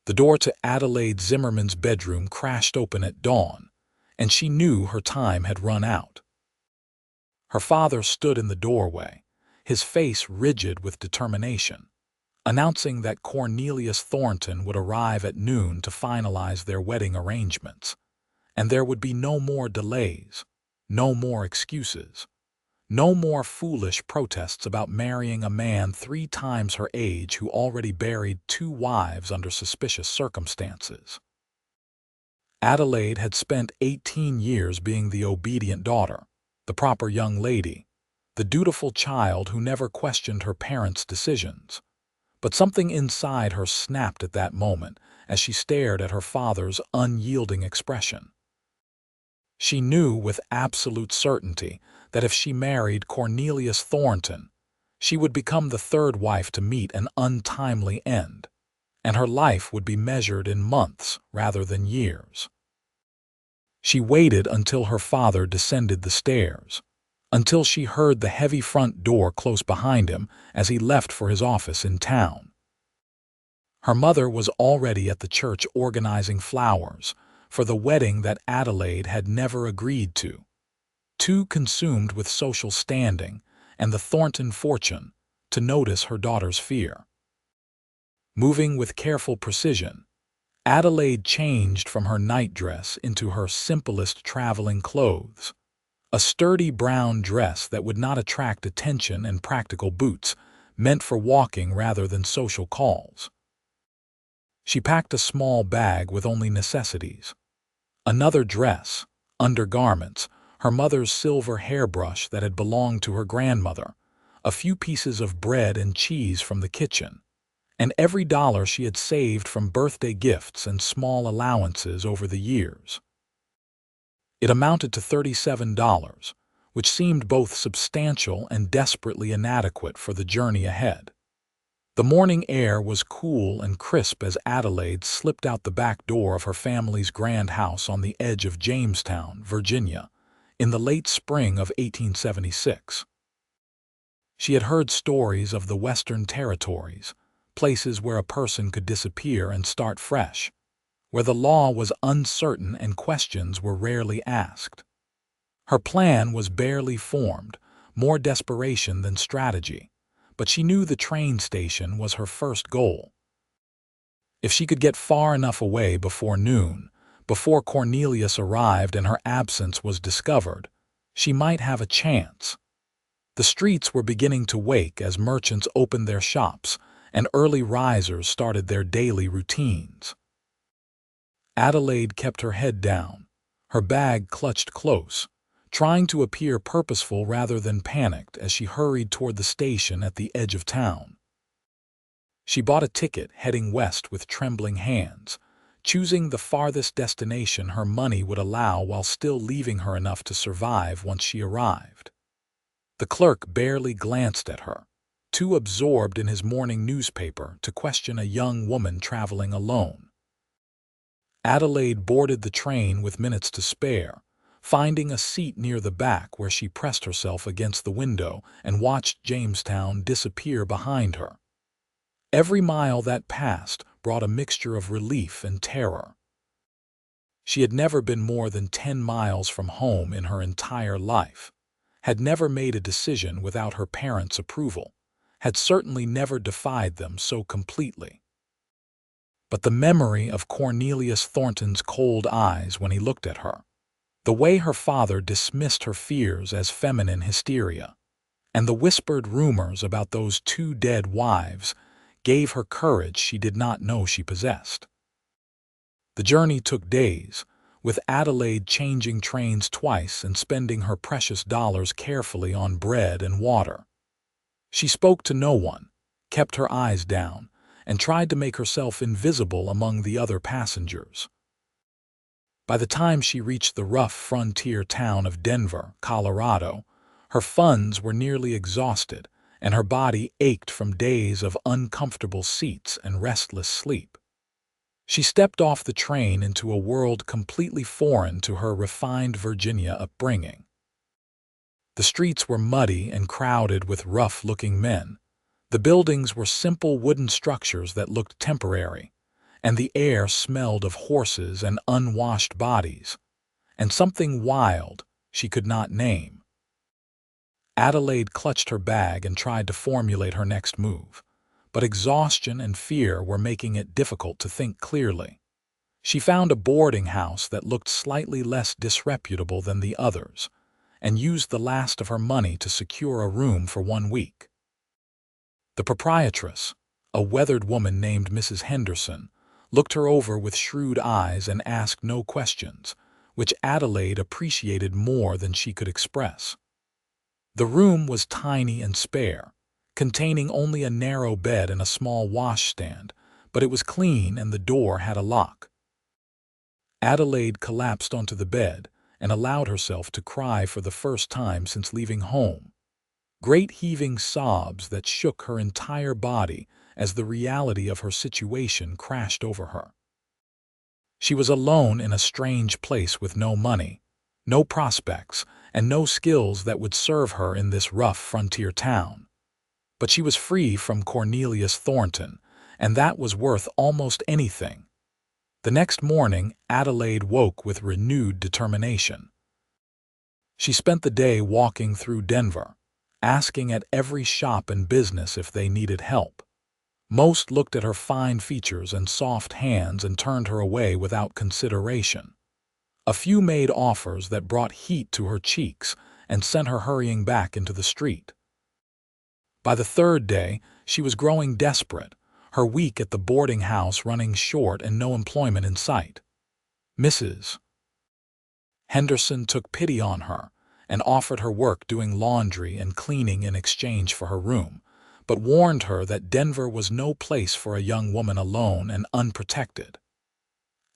The door to Adelaide Zimmerman's bedroom crashed open at dawn, and she knew her time had run out. Her father stood in the doorway, his face rigid with determination, announcing that Cornelius Thornton would arrive at noon to finalize their wedding arrangements, and there would be no more delays, no more excuses, no more foolish protests about marrying a man 3 times her age who already buried 2 wives under suspicious circumstances. Adelaide had spent 18 years being the obedient daughter, the proper young lady, the dutiful child who never questioned her parents' decisions. But something inside her snapped at that moment as she stared at her father's unyielding expression. She knew with absolute certainty that if she married Cornelius Thornton, she would become the 3rd wife to meet an untimely end, and her life would be measured in months rather than years. She waited until her father descended the stairs, until she heard the heavy front door close behind him as he left for his office in town. Her mother was already at the church organizing flowers for the wedding that Adelaide had never agreed to, too consumed with social standing and the Thornton fortune to notice her daughter's fear. Moving with careful precision, Adelaide changed from her nightdress into her simplest traveling clothes, a sturdy brown dress that would not attract attention and practical boots, meant for walking rather than social calls. She packed a small bag with only necessities: another dress, undergarments, her mother's silver hairbrush that had belonged to her grandmother, a few pieces of bread and cheese from the kitchen, and every dollar she had saved from birthday gifts and small allowances over the years. It amounted to $37, which seemed both substantial and desperately inadequate for the journey ahead. The morning air was cool and crisp as Adelaide slipped out the back door of her family's grand house on the edge of Jamestown, Virginia, in the late spring of 1876. She had heard stories of the Western Territories, places where a person could disappear and start fresh, where the law was uncertain and questions were rarely asked. Her plan was barely formed, more desperation than strategy, but she knew the train station was her first goal. If she could get far enough away before noon, before Cornelius arrived and her absence was discovered, she might have a chance. The streets were beginning to wake as merchants opened their shops and early risers started their daily routines. Adelaide kept her head down, her bag clutched close, trying to appear purposeful rather than panicked as she hurried toward the station at the edge of town. She bought a ticket heading west with trembling hands, choosing the farthest destination her money would allow while still leaving her enough to survive once she arrived. The clerk barely glanced at her, too absorbed in his morning newspaper to question a young woman traveling alone. Adelaide boarded the train with minutes to spare, finding a seat near the back where she pressed herself against the window and watched Jamestown disappear behind her. Every mile that passed brought a mixture of relief and terror. She had never been more than 10 miles from home in her entire life, had never made a decision without her parents' approval, had certainly never defied them so completely. But the memory of Cornelius Thornton's cold eyes when he looked at her, the way her father dismissed her fears as feminine hysteria, and the whispered rumors about those 2 dead wives gave her courage she did not know she possessed. The journey took days, with Adelaide changing trains twice and spending her precious dollars carefully on bread and water. She spoke to no one, kept her eyes down, and tried to make herself invisible among the other passengers. By the time she reached the rough frontier town of Denver, Colorado, her funds were nearly exhausted, and her body ached from days of uncomfortable seats and restless sleep. She stepped off the train into a world completely foreign to her refined Virginia upbringing. The streets were muddy and crowded with rough-looking men. The buildings were simple wooden structures that looked temporary, and the air smelled of horses and unwashed bodies, and something wild she could not name. Adelaide clutched her bag and tried to formulate her next move, but exhaustion and fear were making it difficult to think clearly. She found a boarding house that looked slightly less disreputable than the others, and used the last of her money to secure a room for 1 week. The proprietress, a weathered woman named Mrs. Henderson, looked her over with shrewd eyes and asked no questions, which Adelaide appreciated more than she could express. The room was tiny and spare, containing only a narrow bed and a small washstand, but it was clean and the door had a lock. Adelaide collapsed onto the bed and allowed herself to cry for the first time since leaving home. Great heaving sobs that shook her entire body as the reality of her situation crashed over her. She was alone in a strange place with no money, no prospects, and no skills that would serve her in this rough frontier town. But she was free from Cornelius Thornton, and that was worth almost anything. The next morning, Adelaide woke with renewed determination. She spent the day walking through Denver, asking at every shop and business if they needed help. Most looked at her fine features and soft hands and turned her away without consideration. A few made offers that brought heat to her cheeks and sent her hurrying back into the street. By the third day, she was growing desperate, her week at the boarding house running short and no employment in sight. Mrs. Henderson took pity on her and offered her work doing laundry and cleaning in exchange for her room, but warned her that Denver was no place for a young woman alone and unprotected.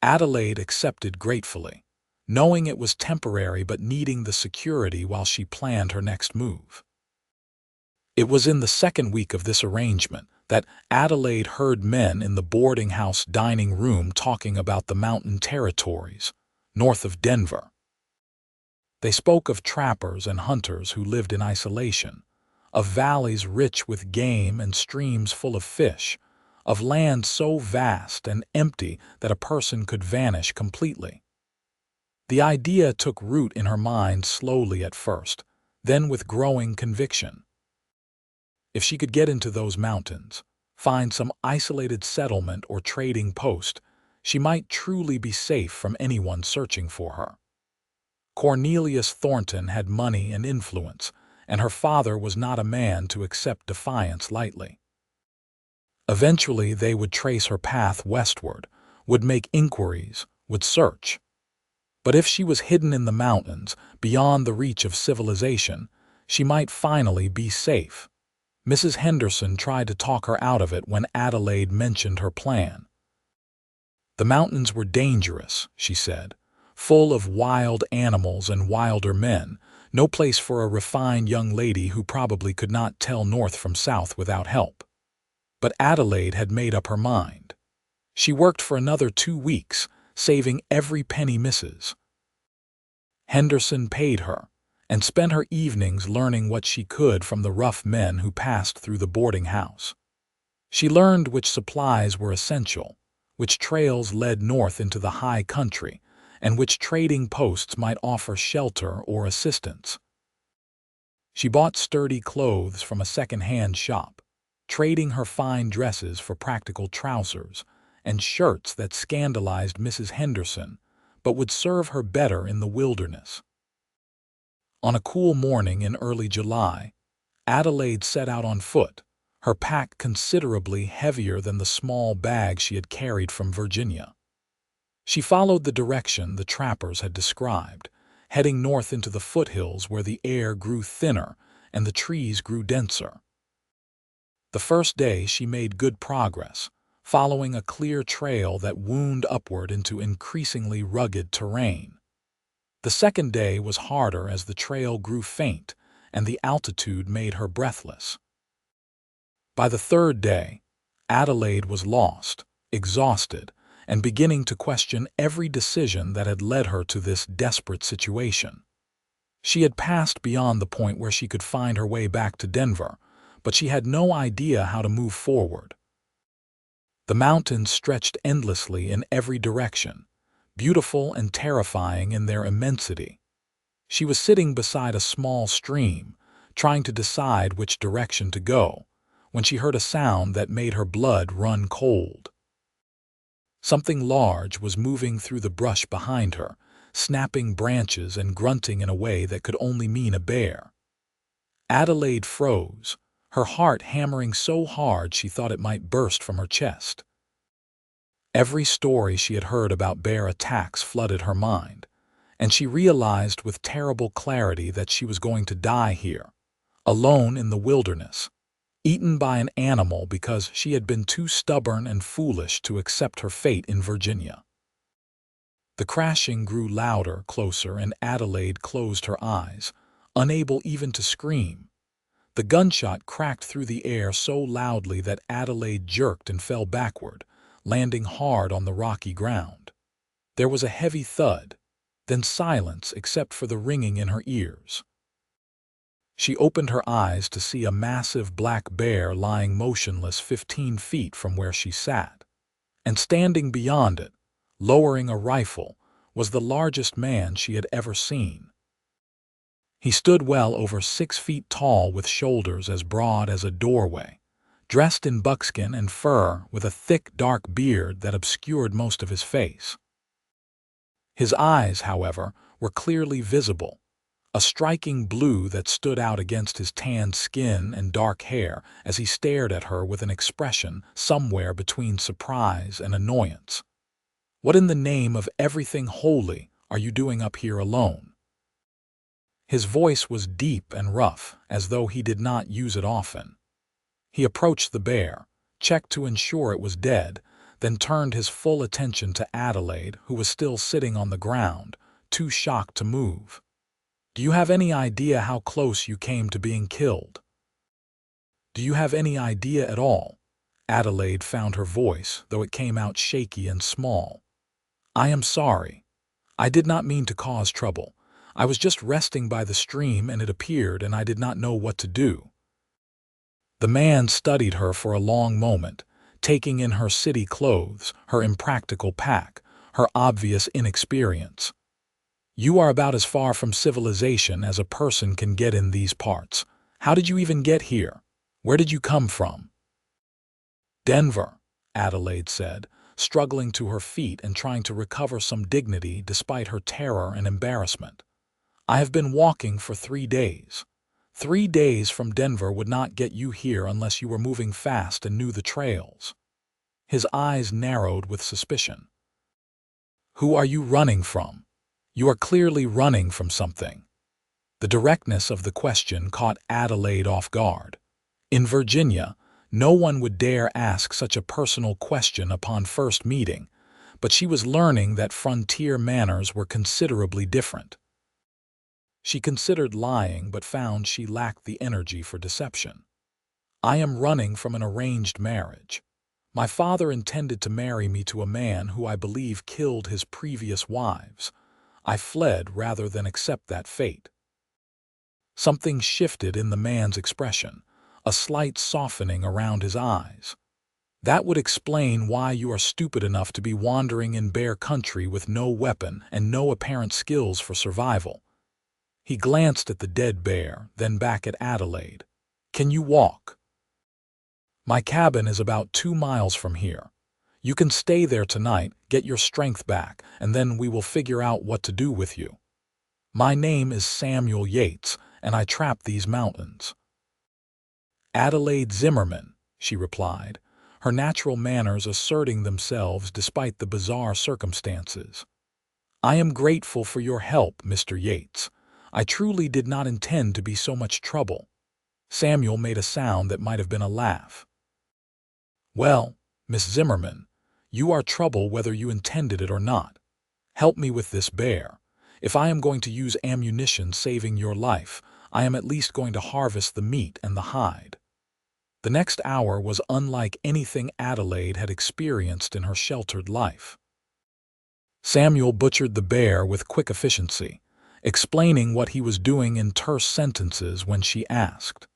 Adelaide accepted gratefully, knowing it was temporary but needing the security while she planned her next move. It was in the second week of this arrangement that Adelaide heard men in the boarding house dining room talking about the mountain territories north of Denver. They spoke of trappers and hunters who lived in isolation, of valleys rich with game and streams full of fish, of land so vast and empty that a person could vanish completely. The idea took root in her mind slowly at first, then with growing conviction. If she could get into those mountains, find some isolated settlement or trading post, she might truly be safe from anyone searching for her. Cornelius Thornton had money and influence, and her father was not a man to accept defiance lightly. Eventually, they would trace her path westward, would make inquiries, would search. But if she was hidden in the mountains, beyond the reach of civilization, she might finally be safe. Mrs. Henderson tried to talk her out of it when Adelaide mentioned her plan. The mountains were dangerous, she said, full of wild animals and wilder men, no place for a refined young lady who probably could not tell north from south without help. But Adelaide had made up her mind. She worked for another 2 weeks, saving every penny Mrs. Henderson paid her, and spent her evenings learning what she could from the rough men who passed through the boarding house. She learned which supplies were essential, which trails led north into the high country, and which trading posts might offer shelter or assistance. She bought sturdy clothes from a second-hand shop, trading her fine dresses for practical trousers and shirts that scandalized Mrs. Henderson, but would serve her better in the wilderness. On a cool morning in early July, Adelaide set out on foot, her pack considerably heavier than the small bag she had carried from Virginia. She followed the direction the trappers had described, heading north into the foothills where the air grew thinner and the trees grew denser. The first day she made good progress, following a clear trail that wound upward into increasingly rugged terrain. The second day was harder as the trail grew faint and the altitude made her breathless. By the third day, Adelaide was lost, exhausted, and beginning to question every decision that had led her to this desperate situation. She had passed beyond the point where she could find her way back to Denver, but she had no idea how to move forward. The mountains stretched endlessly in every direction, beautiful and terrifying in their immensity. She was sitting beside a small stream, trying to decide which direction to go, when she heard a sound that made her blood run cold. Something large was moving through the brush behind her, snapping branches and grunting in a way that could only mean a bear. Adelaide froze, her heart hammering so hard she thought it might burst from her chest. Every story she had heard about bear attacks flooded her mind, and she realized with terrible clarity that she was going to die here, alone in the wilderness, eaten by an animal because she had been too stubborn and foolish to accept her fate in Virginia. The crashing grew louder, closer, and Adelaide closed her eyes, unable even to scream. The gunshot cracked through the air so loudly that Adelaide jerked and fell backward, landing hard on the rocky ground. There was a heavy thud, then silence except for the ringing in her ears. She opened her eyes to see a massive black bear lying motionless 15 feet from where she sat. And standing beyond it, lowering a rifle, was the largest man she had ever seen. He stood well over 6 feet tall with shoulders as broad as a doorway, dressed in buckskin and fur with a thick dark beard that obscured most of his face. His eyes, however, were clearly visible, a striking blue that stood out against his tanned skin and dark hair as he stared at her with an expression somewhere between surprise and annoyance. "What in the name of everything holy are you doing up here alone?" His voice was deep and rough, as though he did not use it often. He approached the bear, checked to ensure it was dead, then turned his full attention to Adelaide, who was still sitting on the ground, too shocked to move. "Do you have any idea how close you came to being killed? Do you have any idea at all?" Adelaide found her voice, though it came out shaky and small. "I am sorry. I did not mean to cause trouble. I was just resting by the stream and it appeared and I did not know what to do." The man studied her for a long moment, taking in her city clothes, her impractical pack, her obvious inexperience. "You are about as far from civilization as a person can get in these parts. How did you even get here? Where did you come from?" "Denver," Adelaide said, struggling to her feet and trying to recover some dignity despite her terror and embarrassment. "I have been walking for 3 days. 3 days from Denver would not get you here unless you were moving fast and knew the trails." His eyes narrowed with suspicion. "Who are you running from? You are clearly running from something." The directness of the question caught Adelaide off guard. In Virginia, no one would dare ask such a personal question upon first meeting, but she was learning that frontier manners were considerably different. She considered lying but found she lacked the energy for deception. "I am running from an arranged marriage. My father intended to marry me to a man who I believe killed his previous wives. I fled rather than accept that fate." Something shifted in the man's expression, a slight softening around his eyes. "That would explain why you are stupid enough to be wandering in bear country with no weapon and no apparent skills for survival." He glanced at the dead bear, then back at Adelaide. "Can you walk?" "My cabin is about 2 miles from here. You can stay there tonight, get your strength back, and then we will figure out what to do with you. My name is Samuel Yates, and I trap these mountains." "Adelaide Zimmerman," she replied, her natural manners asserting themselves despite the bizarre circumstances. "I am grateful for your help, Mr. Yates. I truly did not intend to be so much trouble." Samuel made a sound that might have been a laugh. "Well, Miss Zimmerman, you are trouble whether you intended it or not. Help me with this bear. If I am going to use ammunition saving your life, I am at least going to harvest the meat and the hide." The next hour was unlike anything Adelaide had experienced in her sheltered life. Samuel butchered the bear with quick efficiency, explaining what he was doing in terse sentences when she asked.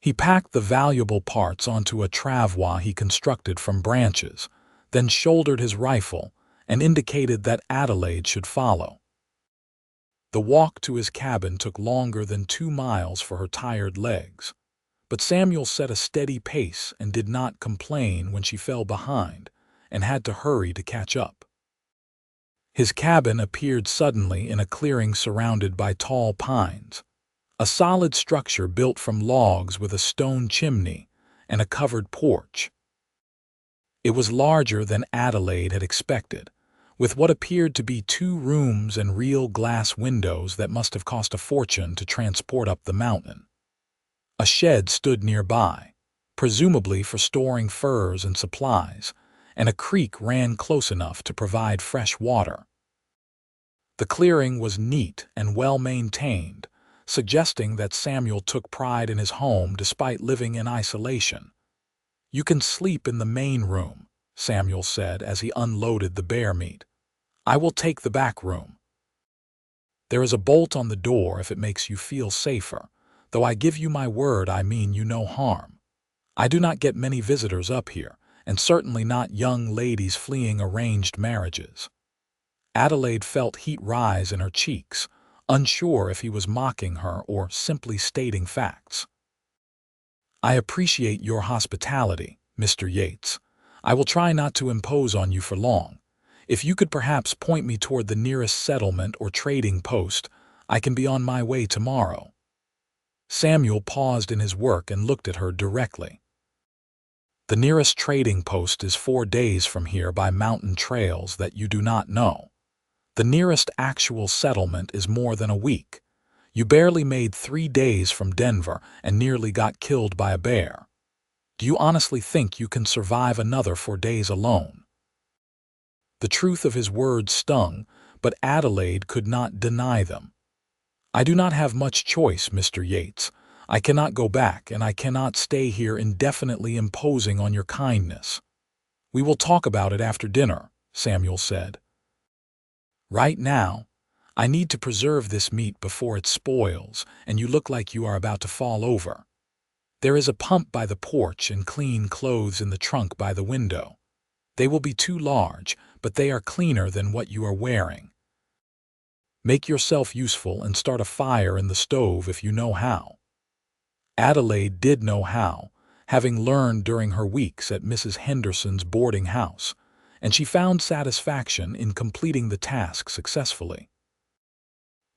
He packed the valuable parts onto a travois he constructed from branches, then shouldered his rifle and indicated that Adelaide should follow. The walk to his cabin took longer than 2 miles for her tired legs, but Samuel set a steady pace and did not complain when she fell behind and had to hurry to catch up. His cabin appeared suddenly in a clearing surrounded by tall pines, a solid structure built from logs with a stone chimney and a covered porch. It was larger than Adelaide had expected, with what appeared to be 2 rooms and real glass windows that must have cost a fortune to transport up the mountain. A shed stood nearby, presumably for storing furs and supplies, and a creek ran close enough to provide fresh water. The clearing was neat and well maintained, suggesting that Samuel took pride in his home despite living in isolation. "You can sleep in the main room," Samuel said as he unloaded the bear meat. "I will take the back room. There is a bolt on the door if it makes you feel safer, though I give you my word I mean you no harm. I do not get many visitors up here, and certainly not young ladies fleeing arranged marriages." Adelaide felt heat rise in her cheeks, unsure if he was mocking her or simply stating facts. "I appreciate your hospitality, Mr. Yates. I will try not to impose on you for long. If you could perhaps point me toward the nearest settlement or trading post, I can be on my way tomorrow." Samuel paused in his work and looked at her directly. "The nearest trading post is 4 days from here by mountain trails that you do not know. The nearest actual settlement is more than a week. You barely made 3 days from Denver and nearly got killed by a bear. Do you honestly think you can survive another 4 days alone?" The truth of his words stung, but Adelaide could not deny them. "I do not have much choice, Mr. Yates. I cannot go back, and I cannot stay here indefinitely imposing on your kindness." "We will talk about it after dinner," Samuel said. "Right now, I need to preserve this meat before it spoils, and you look like you are about to fall over. There is a pump by the porch and clean clothes in the trunk by the window. They will be too large, but they are cleaner than what you are wearing. Make yourself useful and start a fire in the stove if you know how." Adelaide did know how, having learned during her weeks at Mrs. Henderson's boarding house, and she found satisfaction in completing the task successfully.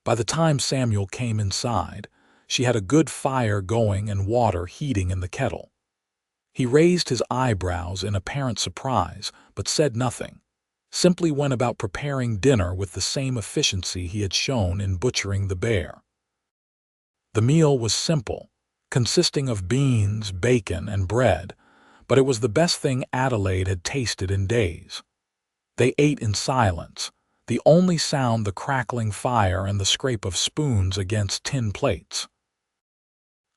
By the time Samuel came inside, she had a good fire going and water heating in the kettle. He raised his eyebrows in apparent surprise, but said nothing, simply went about preparing dinner with the same efficiency he had shown in butchering the bear. The meal was simple, consisting of beans, bacon, and bread, but it was the best thing Adelaide had tasted in days. They ate in silence, the only sound the crackling fire and the scrape of spoons against tin plates.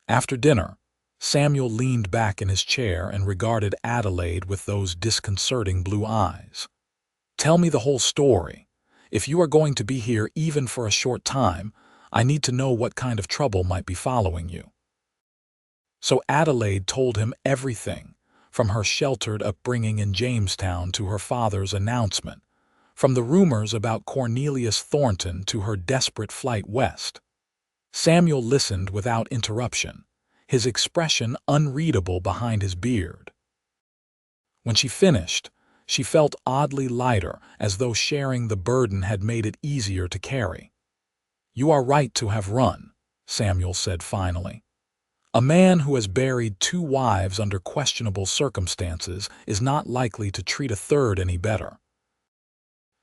After dinner, Samuel leaned back in his chair and regarded Adelaide with those disconcerting blue eyes. "Tell me the whole story. If you are going to be here even for a short time, I need to know what kind of trouble might be following you." So Adelaide told him everything, from her sheltered upbringing in Jamestown to her father's announcement, from the rumors about Cornelius Thornton to her desperate flight west. Samuel listened without interruption, his expression unreadable behind his beard. When she finished, she felt oddly lighter, as though sharing the burden had made it easier to carry. "You are right to have run," Samuel said finally. "A man who has buried 2 wives under questionable circumstances is not likely to treat a third any better.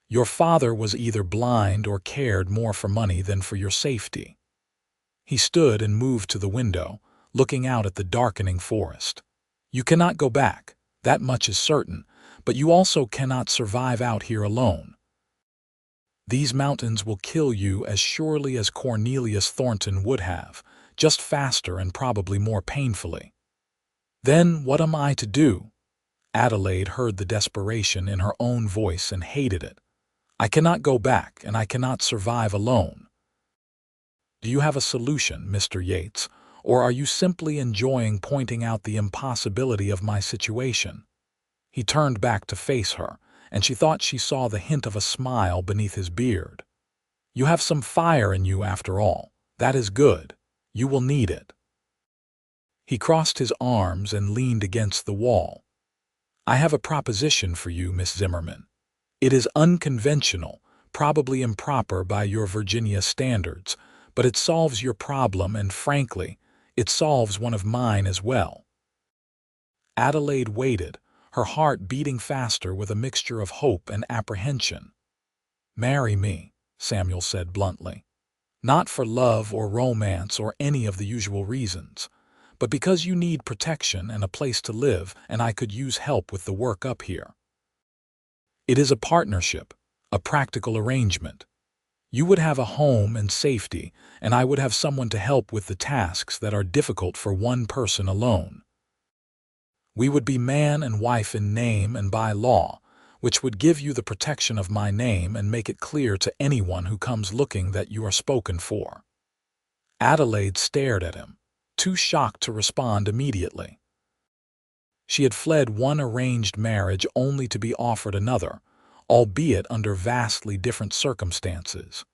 Your father was either blind or cared more for money than for your safety." He stood and moved to the window, looking out at the darkening forest. "You cannot go back, that much is certain, but you also cannot survive out here alone. These mountains will kill you as surely as Cornelius Thornton would have, just faster and probably more painfully." "Then what am I to do?" Adelaide heard the desperation in her own voice and hated it. "I cannot go back, and I cannot survive alone." "Do you have a solution, Mr. Yates, or are you simply enjoying pointing out the impossibility of my situation?" He turned back to face her, and she thought she saw the hint of a smile beneath his beard. "You have some fire in you after all. That is good. You will need it." He crossed his arms and leaned against the wall. "I have a proposition for you, Miss Zimmerman. It is unconventional, probably improper by your Virginia standards, but it solves your problem and, frankly, it solves one of mine as well." Adelaide waited, her heart beating faster with a mixture of hope and apprehension. "Marry me," Samuel said bluntly. "Not for love or romance or any of the usual reasons, but because you need protection and a place to live, and I could use help with the work up here. It is a partnership, a practical arrangement. You would have a home and safety, and I would have someone to help with the tasks that are difficult for one person alone. We would be man and wife in name and by law, which would give you the protection of my name and make it clear to anyone who comes looking that you are spoken for." Adelaide stared at him, too shocked to respond immediately. She had fled one arranged marriage only to be offered another, albeit under vastly different circumstances.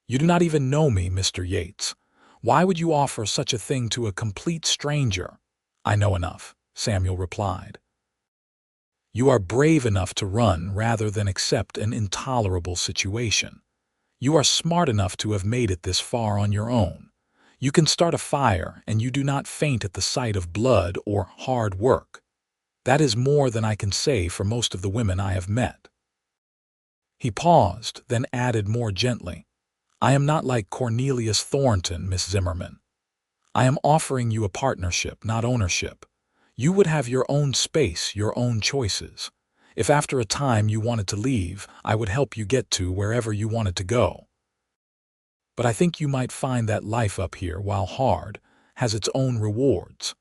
"You do not even know me, Mr. Yates. Why would you offer such a thing to a complete stranger?" "I know enough," Samuel replied. "You are brave enough to run rather than accept an intolerable situation. You are smart enough to have made it this far on your own. You can start a fire, and you do not faint at the sight of blood or hard work. That is more than I can say for most of the women I have met." He paused, then added more gently, "I am not like Cornelius Thornton, Miss Zimmerman. I am offering you a partnership, not ownership. You would have your own space, your own choices. If after a time you wanted to leave, I would help you get to wherever you wanted to go. But I think you might find that life up here, while hard, has its own rewards."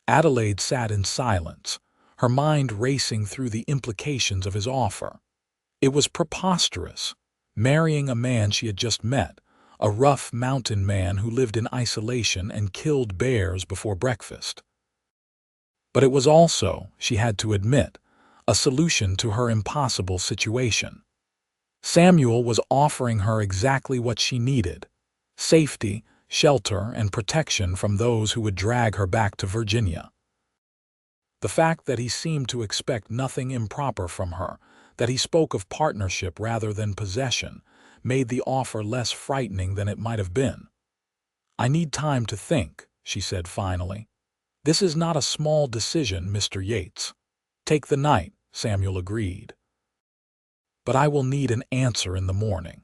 Adelaide sat in silence, her mind racing through the implications of his offer. It was preposterous, marrying a man she had just met, a rough mountain man who lived in isolation and killed bears before breakfast. But it was also, she had to admit, a solution to her impossible situation. Samuel was offering her exactly what she needed: safety, shelter, and protection from those who would drag her back to Virginia. The fact that he seemed to expect nothing improper from her, that he spoke of partnership rather than possession, made the offer less frightening than it might have been. "I need time to think," she said finally. "This is not a small decision, Mr. Yates." "Take the night," Samuel agreed. "But I will need an answer in the morning.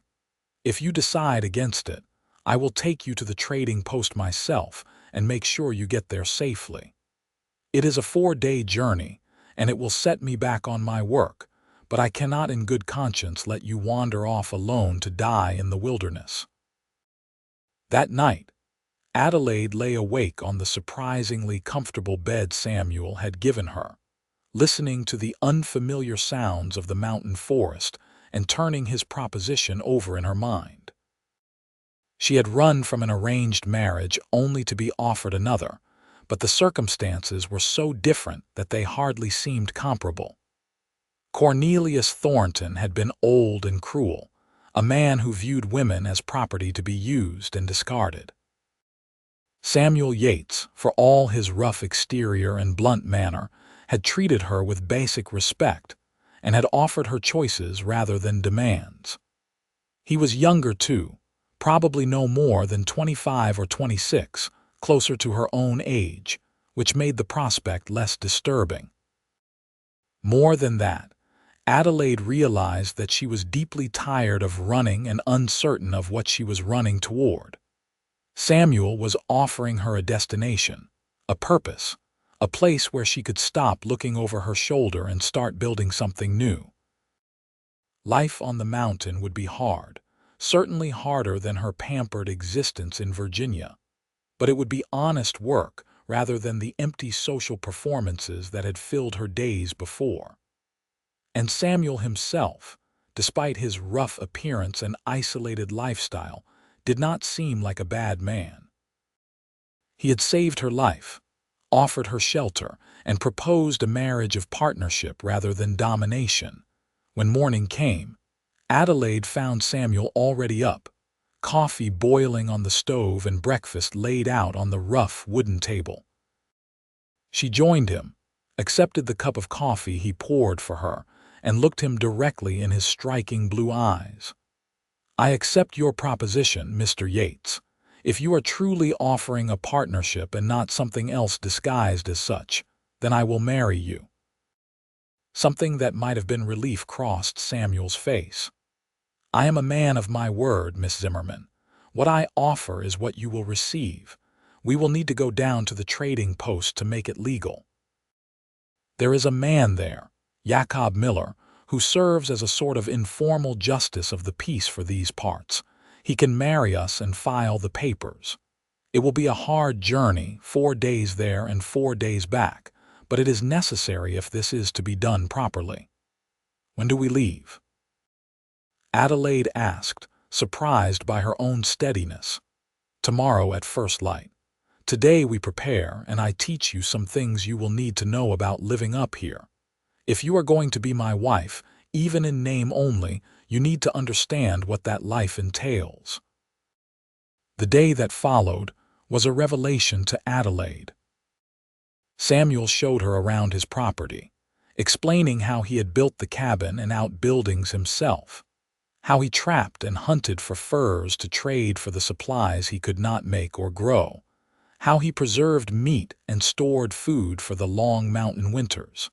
If you decide against it, I will take you to the trading post myself and make sure you get there safely. It is a 4-day journey, and it will set me back on my work, but I cannot in good conscience let you wander off alone to die in the wilderness." That night, Adelaide lay awake on the surprisingly comfortable bed Samuel had given her, listening to the unfamiliar sounds of the mountain forest and turning his proposition over in her mind. She had run from an arranged marriage only to be offered another, but the circumstances were so different that they hardly seemed comparable. Cornelius Thornton had been old and cruel, a man who viewed women as property to be used and discarded. Samuel Yates, for all his rough exterior and blunt manner, had treated her with basic respect and had offered her choices rather than demands. He was younger too, probably no more than 25 or 26, closer to her own age, which made the prospect less disturbing. More than that, Adelaide realized that she was deeply tired of running and uncertain of what she was running toward. Samuel was offering her a destination, a purpose, a place where she could stop looking over her shoulder and start building something new. Life on the mountain would be hard, certainly harder than her pampered existence in Virginia, but it would be honest work rather than the empty social performances that had filled her days before. And Samuel himself, despite his rough appearance and isolated lifestyle, did not seem like a bad man. He had saved her life, offered her shelter, and proposed a marriage of partnership rather than domination. When morning came, Adelaide found Samuel already up, coffee boiling on the stove and breakfast laid out on the rough wooden table. She joined him, accepted the cup of coffee he poured for her, and looked him directly in his striking blue eyes. "I accept your proposition, Mr. Yates. If you are truly offering a partnership and not something else disguised as such, then I will marry you." Something that might have been relief crossed Samuel's face. "I am a man of my word, Miss Zimmerman. What I offer is what you will receive. We will need to go down to the trading post to make it legal. There is a man there, Jacob Miller, who serves as a sort of informal justice of the peace for these parts. He can marry us and file the papers. It will be a hard journey, 4 days there and 4 days back, but it is necessary if this is to be done properly." "When do we leave?" Adelaide asked, surprised by her own steadiness. "Tomorrow at first light. Today we prepare, and I teach you some things you will need to know about living up here. If you are going to be my wife, even in name only, you need to understand what that life entails." The day that followed was a revelation to Adelaide. Samuel showed her around his property, explaining how he had built the cabin and outbuildings himself, how he trapped and hunted for furs to trade for the supplies he could not make or grow, how he preserved meat and stored food for the long mountain winters.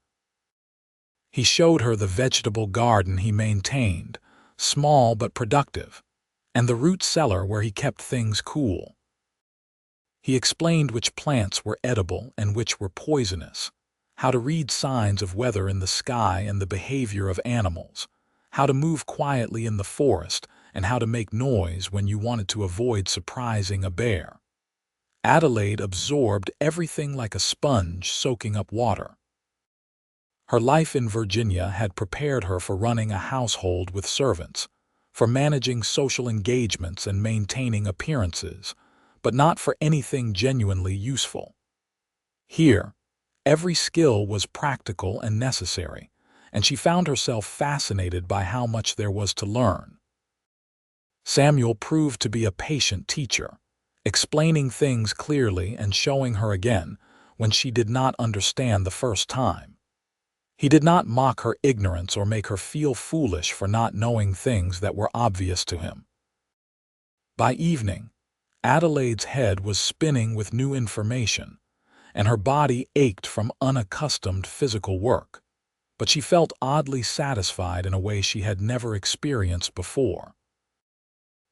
He showed her the vegetable garden he maintained, small but productive, and the root cellar where he kept things cool. He explained which plants were edible and which were poisonous, how to read signs of weather in the sky and the behavior of animals, how to move quietly in the forest, and how to make noise when you wanted to avoid surprising a bear. Adelaide absorbed everything like a sponge soaking up water. Her life in Virginia had prepared her for running a household with servants, for managing social engagements and maintaining appearances, but not for anything genuinely useful. Here, every skill was practical and necessary, and she found herself fascinated by how much there was to learn. Samuel proved to be a patient teacher, explaining things clearly and showing her again when she did not understand the first time. He did not mock her ignorance or make her feel foolish for not knowing things that were obvious to him. By evening, Adelaide's head was spinning with new information, and her body ached from unaccustomed physical work, but she felt oddly satisfied in a way she had never experienced before.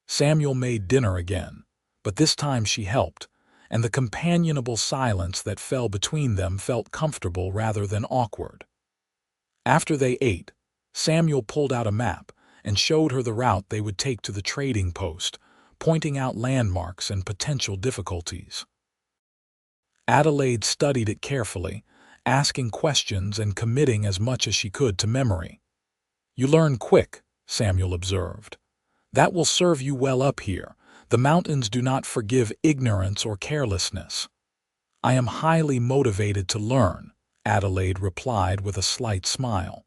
Samuel made dinner again, but this time she helped, and the companionable silence that fell between them felt comfortable rather than awkward. After they ate, Samuel pulled out a map and showed her the route they would take to the trading post, pointing out landmarks and potential difficulties. Adelaide studied it carefully, asking questions and committing as much as she could to memory. "You learn quick," Samuel observed. "That will serve you well up here. The mountains do not forgive ignorance or carelessness." "I am highly motivated to learn," Adelaide replied with a slight smile.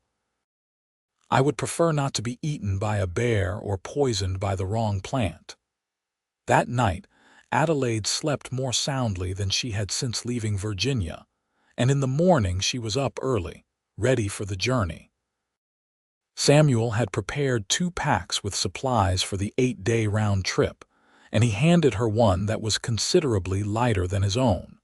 "I would prefer not to be eaten by a bear or poisoned by the wrong plant." That night, Adelaide slept more soundly than she had since leaving Virginia, and in the morning she was up early, ready for the journey. Samuel had prepared 2 packs with supplies for the 8-day round trip, and he handed her one that was considerably lighter than his own.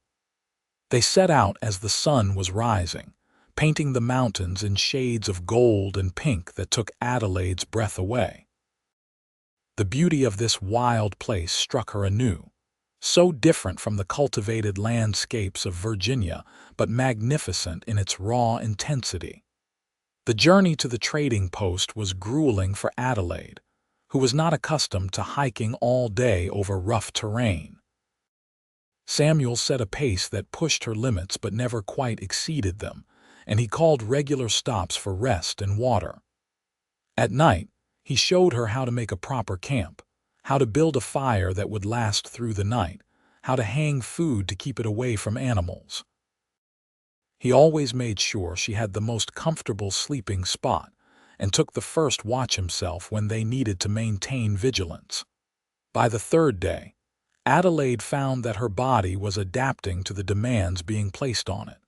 They set out as the sun was rising, painting the mountains in shades of gold and pink that took Adelaide's breath away. The beauty of this wild place struck her anew, so different from the cultivated landscapes of Virginia, but magnificent in its raw intensity. The journey to the trading post was grueling for Adelaide, who was not accustomed to hiking all day over rough terrain. Samuel set a pace that pushed her limits but never quite exceeded them, and he called regular stops for rest and water. At night, he showed her how to make a proper camp, how to build a fire that would last through the night, how to hang food to keep it away from animals. He always made sure she had the most comfortable sleeping spot and took the first watch himself when they needed to maintain vigilance. By the third day, Adelaide found that her body was adapting to the demands being placed on it.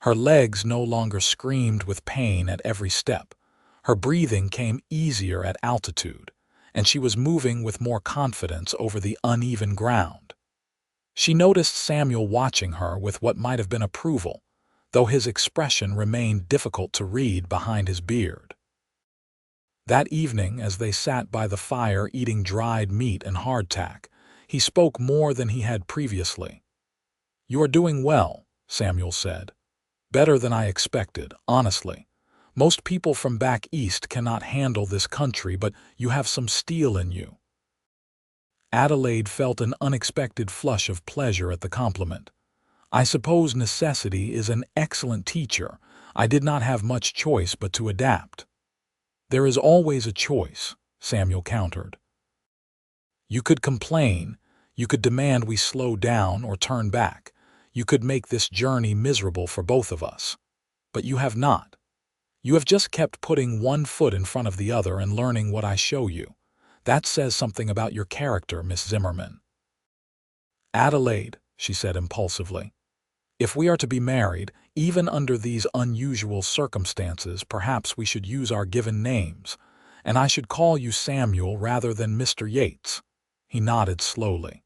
Her legs no longer screamed with pain at every step. Her breathing came easier at altitude, and she was moving with more confidence over the uneven ground. She noticed Samuel watching her with what might have been approval, though his expression remained difficult to read behind his beard. That evening, as they sat by the fire eating dried meat and hardtack, he spoke more than he had previously. "You are doing well," Samuel said. "Better than I expected, honestly. Most people from back east cannot handle this country, but you have some steel in you." Adelaide felt an unexpected flush of pleasure at the compliment. "I suppose necessity is an excellent teacher. I did not have much choice but to adapt." "There is always a choice," Samuel countered. "You could complain, you could demand we slow down or turn back, you could make this journey miserable for both of us. But you have not. You have just kept putting one foot in front of the other and learning what I show you. That says something about your character, Miss Zimmerman." "Adelaide," she said impulsively, "if we are to be married, even under these unusual circumstances, perhaps we should use our given names, and I should call you Samuel rather than Mr. Yates." He nodded slowly.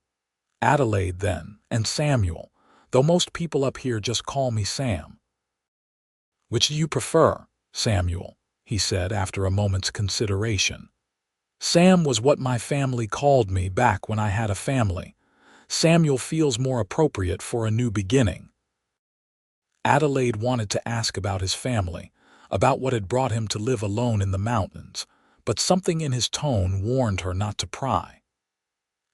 "Adelaide, then, and Samuel, though most people up here just call me Sam." "Which do you prefer, Samuel?" he said after a moment's consideration. "Sam was what my family called me back when I had a family. Samuel feels more appropriate for a new beginning." Adelaide wanted to ask about his family, about what had brought him to live alone in the mountains, but something in his tone warned her not to pry.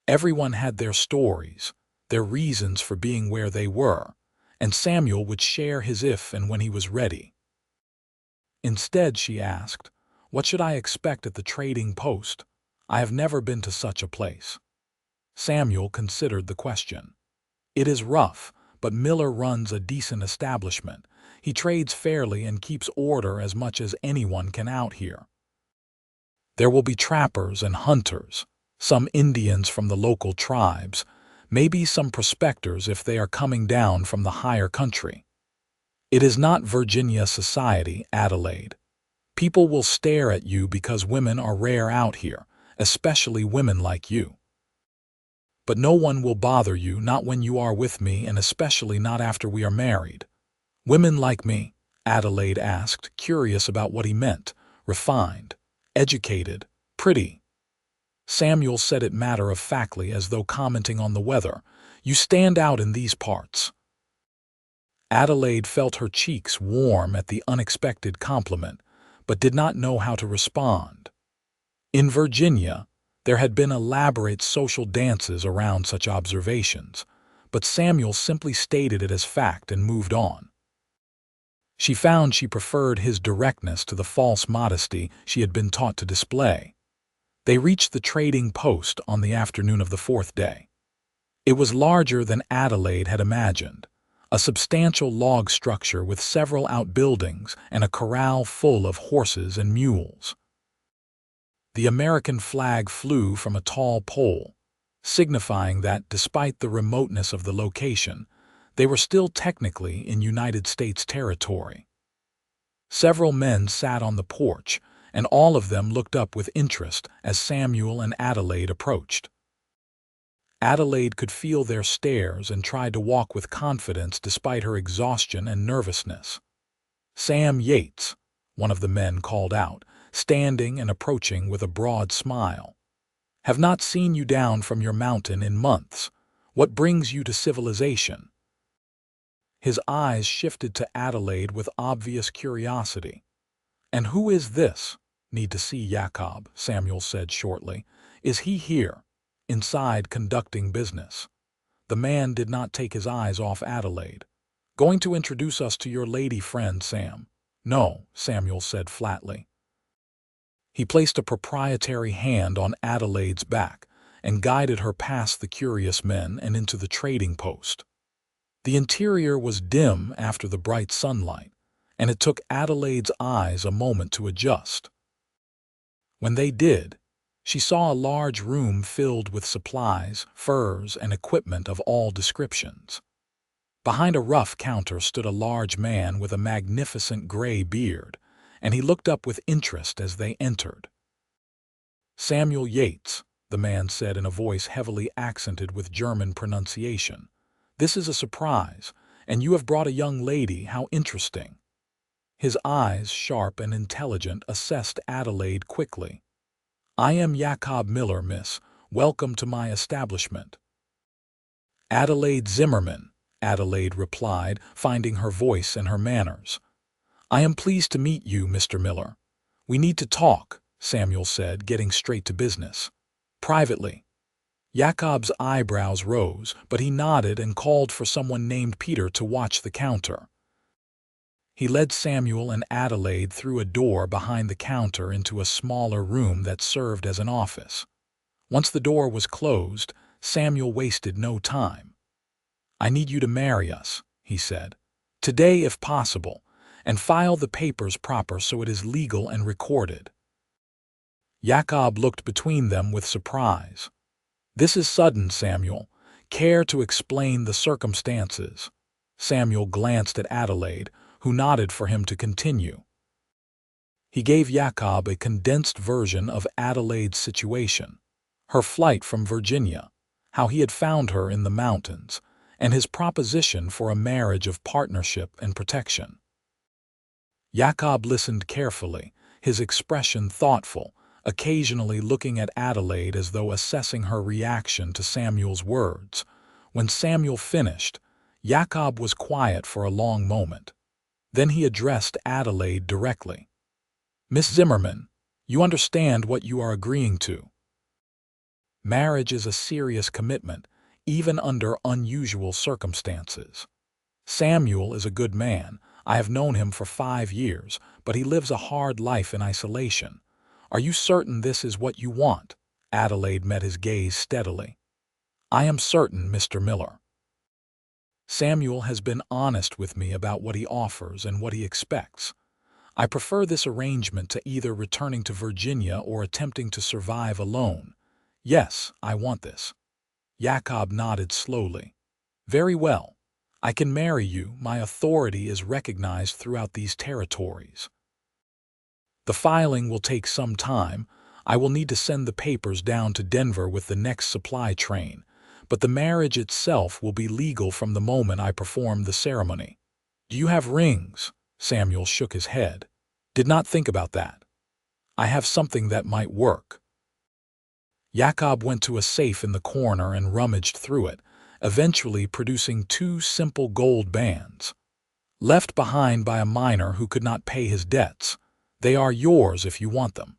Everyone had their stories, their reasons for being where they were, and Samuel would share his if and when he was ready. Instead, she asked, "What should I expect at the trading post? I have never been to such a place." Samuel considered the question. "It is rough, but Miller runs a decent establishment. He trades fairly and keeps order as much as anyone can out here. There will be trappers and hunters, some Indians from the local tribes, maybe some prospectors if they are coming down from the higher country. It is not Virginia society, Adelaide. People will stare at you because women are rare out here, especially women like you. But no one will bother you, not when you are with me, and especially not after we are married." "Women like me?" Adelaide asked, curious about what he meant. "Refined, educated, pretty." Samuel said it matter-of-factly, as though commenting on the weather. "You stand out in these parts." Adelaide felt her cheeks warm at the unexpected compliment, but did not know how to respond. In Virginia, there had been elaborate social dances around such observations, but Samuel simply stated it as fact and moved on. She found she preferred his directness to the false modesty she had been taught to display. They reached the trading post on the afternoon of the fourth day. It was larger than Adelaide had imagined, a substantial log structure with several outbuildings and a corral full of horses and mules. The American flag flew from a tall pole, signifying that, despite the remoteness of the location, they were still technically in United States territory. Several men sat on the porch, and all of them looked up with interest as Samuel and Adelaide approached. Adelaide could feel their stares and tried to walk with confidence despite her exhaustion and nervousness. "Sam Yates," one of the men called out, standing and approaching with a broad smile. "Have not seen you down from your mountain in months. What brings you to civilization?" His eyes shifted to Adelaide with obvious curiosity. "And who is this?" "Need to see Jacob," Samuel said shortly. "Is he here, inside, conducting business?" The man did not take his eyes off Adelaide. "Going to introduce us to your lady friend, Sam?" "No," Samuel said flatly. He placed a proprietary hand on Adelaide's back, and guided her past the curious men and into the trading post. The interior was dim after the bright sunlight, and it took Adelaide's eyes a moment to adjust. When they did, she saw a large room filled with supplies, furs, and equipment of all descriptions. Behind a rough counter stood a large man with a magnificent gray beard, and he looked up with interest as they entered. "Samuel Yates," the man said in a voice heavily accented with German pronunciation. "This is a surprise, and you have brought a young lady. How interesting." His eyes, sharp and intelligent, assessed Adelaide quickly. "I am Jakob Miller, miss. Welcome to my establishment." "Adelaide Zimmerman," Adelaide replied, finding her voice and her manners. "I am pleased to meet you, Mr. Miller." "We need to talk," Samuel said, getting straight to business. "Privately." Jakob's eyebrows rose, but he nodded and called for someone named Peter to watch the counter. He led Samuel and Adelaide through a door behind the counter into a smaller room that served as an office. Once the door was closed, Samuel wasted no time. "I need you to marry us," he said. "Today, if possible, and file the papers proper so it is legal and recorded." Jakob looked between them with surprise. "This is sudden, Samuel. Care to explain the circumstances?" Samuel glanced at Adelaide, who nodded for him to continue. He gave Jakob a condensed version of Adelaide's situation, her flight from Virginia, how he had found her in the mountains, and his proposition for a marriage of partnership and protection. Jakob listened carefully, his expression thoughtful, occasionally looking at Adelaide as though assessing her reaction to Samuel's words. When Samuel finished, Jakob was quiet for a long moment. Then he addressed Adelaide directly. "Miss Zimmerman, you understand what you are agreeing to. Marriage is a serious commitment, even under unusual circumstances. Samuel is a good man. I have known him for 5 years, but he lives a hard life in isolation. Are you certain this is what you want?" Adelaide met his gaze steadily. "I am certain, Mr. Miller. Samuel has been honest with me about what he offers and what he expects. I prefer this arrangement to either returning to Virginia or attempting to survive alone. Yes, I want this." Jakob nodded slowly. "Very well. I can marry you. My authority is recognized throughout these territories. The filing will take some time. I will need to send the papers down to Denver with the next supply train, but the marriage itself will be legal from the moment I perform the ceremony." "Do you have rings?" Samuel shook his head. "Did not think about that. I have something that might work." Jakob went to a safe in the corner and rummaged through it, eventually producing 2 simple gold bands. "Left behind by a miner who could not pay his debts. They are yours if you want them."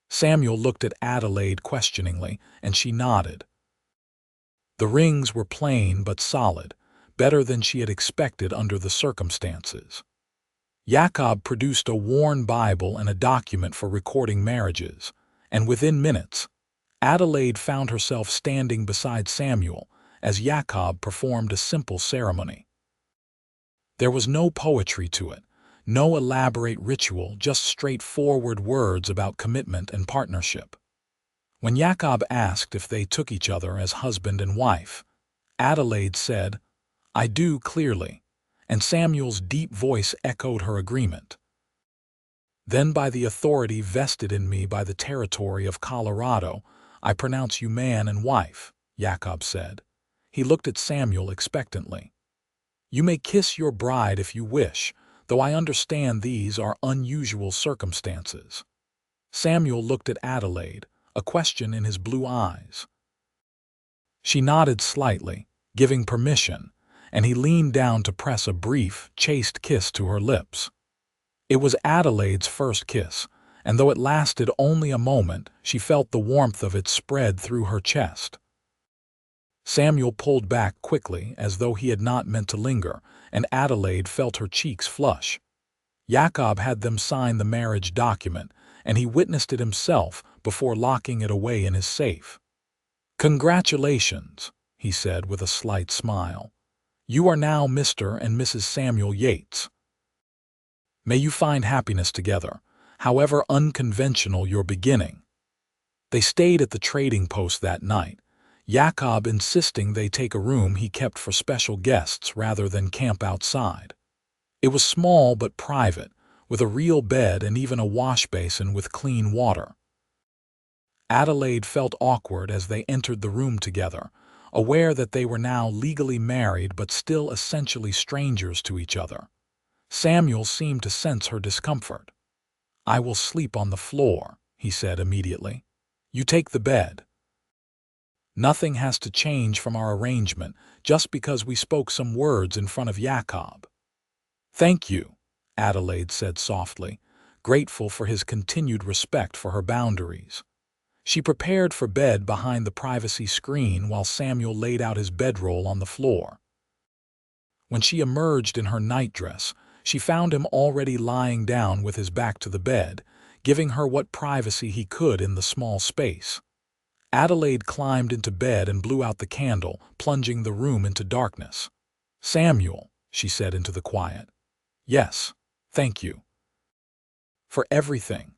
Samuel looked at Adelaide questioningly, and she nodded. The rings were plain but solid, better than she had expected under the circumstances. Jakob produced a worn Bible and a document for recording marriages, and within minutes, Adelaide found herself standing beside Samuel as Jakob performed a simple ceremony. There was no poetry to it, no elaborate ritual, just straightforward words about commitment and partnership. When Jakob asked if they took each other as husband and wife, Adelaide said, "I do," clearly, and Samuel's deep voice echoed her agreement. "Then by the authority vested in me by the territory of Colorado, I pronounce you man and wife," Jakob said. He looked at Samuel expectantly. "You may kiss your bride if you wish, though I understand these are unusual circumstances." Samuel looked at Adelaide, a question in his blue eyes. She nodded slightly, giving permission, and he leaned down to press a brief, chaste kiss to her lips. It was Adelaide's first kiss, and though it lasted only a moment, she felt the warmth of it spread through her chest. Samuel pulled back quickly as though he had not meant to linger, and Adelaide felt her cheeks flush. Jakob had them sign the marriage document, and he witnessed it himself before locking it away in his safe. "Congratulations," he said with a slight smile. "You are now Mr. and Mrs. Samuel Yates. May you find happiness together, however unconventional your beginning." They stayed at the trading post that night, Jakob insisting they take a room he kept for special guests rather than camp outside. It was small but private, with a real bed and even a wash basin with clean water. Adelaide felt awkward as they entered the room together, aware that they were now legally married but still essentially strangers to each other. Samuel seemed to sense her discomfort. "I will sleep on the floor," he said immediately. "You take the bed." "Nothing has to change from our arrangement just because we spoke some words in front of Jakob." "Thank you," Adelaide said softly, grateful for his continued respect for her boundaries. She prepared for bed behind the privacy screen while Samuel laid out his bedroll on the floor. When she emerged in her nightdress, she found him already lying down with his back to the bed, giving her what privacy he could in the small space. Adelaide climbed into bed and blew out the candle, plunging the room into darkness. "Samuel," she said into the quiet. "Yes, thank you. For everything.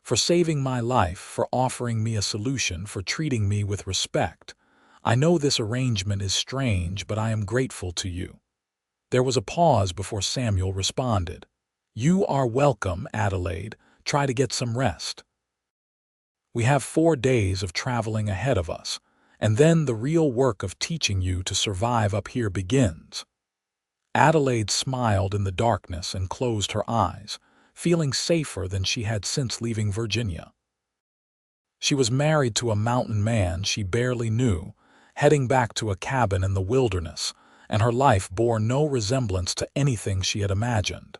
For saving my life, for offering me a solution, for treating me with respect. I know this arrangement is strange, but I am grateful to you." There was a pause before Samuel responded. "You are welcome, Adelaide. Try to get some rest. We have 4 days of traveling ahead of us, and then the real work of teaching you to survive up here begins." Adelaide smiled in the darkness and closed her eyes, feeling safer than she had since leaving Virginia. She was married to a mountain man she barely knew, heading back to a cabin in the wilderness, and her life bore no resemblance to anything she had imagined.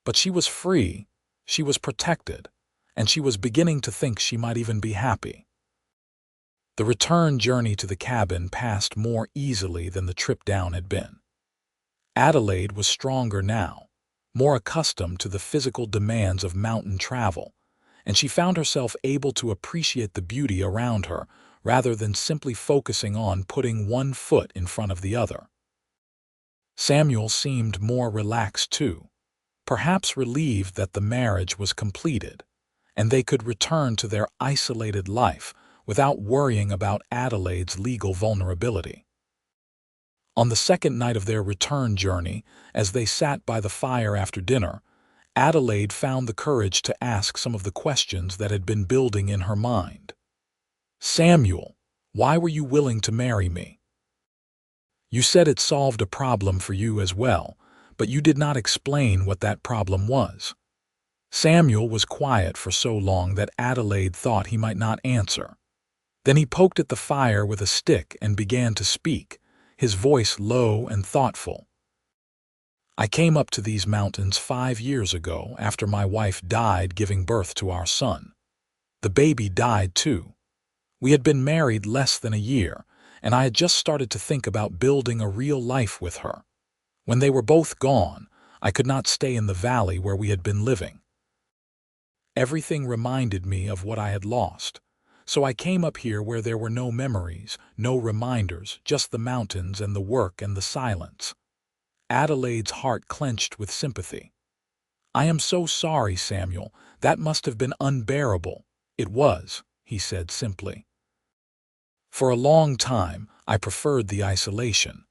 But she was free, she was protected, and she was beginning to think she might even be happy. The return journey to the cabin passed more easily than the trip down had been. Adelaide was stronger now, more accustomed to the physical demands of mountain travel, and she found herself able to appreciate the beauty around her rather than simply focusing on putting one foot in front of the other. Samuel seemed more relaxed too, perhaps relieved that the marriage was completed, and they could return to their isolated life without worrying about Adelaide's legal vulnerability. On the second night of their return journey, as they sat by the fire after dinner, Adelaide found the courage to ask some of the questions that had been building in her mind. "Samuel, why were you willing to marry me? You said it solved a problem for you as well, but you did not explain what that problem was." Samuel was quiet for so long that Adelaide thought he might not answer. Then he poked at the fire with a stick and began to speak, his voice low and thoughtful. "I came up to these mountains 5 years ago after my wife died giving birth to our son. The baby died too. We had been married less than a year, and I had just started to think about building a real life with her. When they were both gone, I could not stay in the valley where we had been living. Everything reminded me of what I had lost. So I came up here where there were no memories, no reminders, just the mountains and the work and the silence." Adelaide's heart clenched with sympathy. "I am so sorry, Samuel. That must have been unbearable." "It was," he said simply. "For a long time, I preferred the isolation.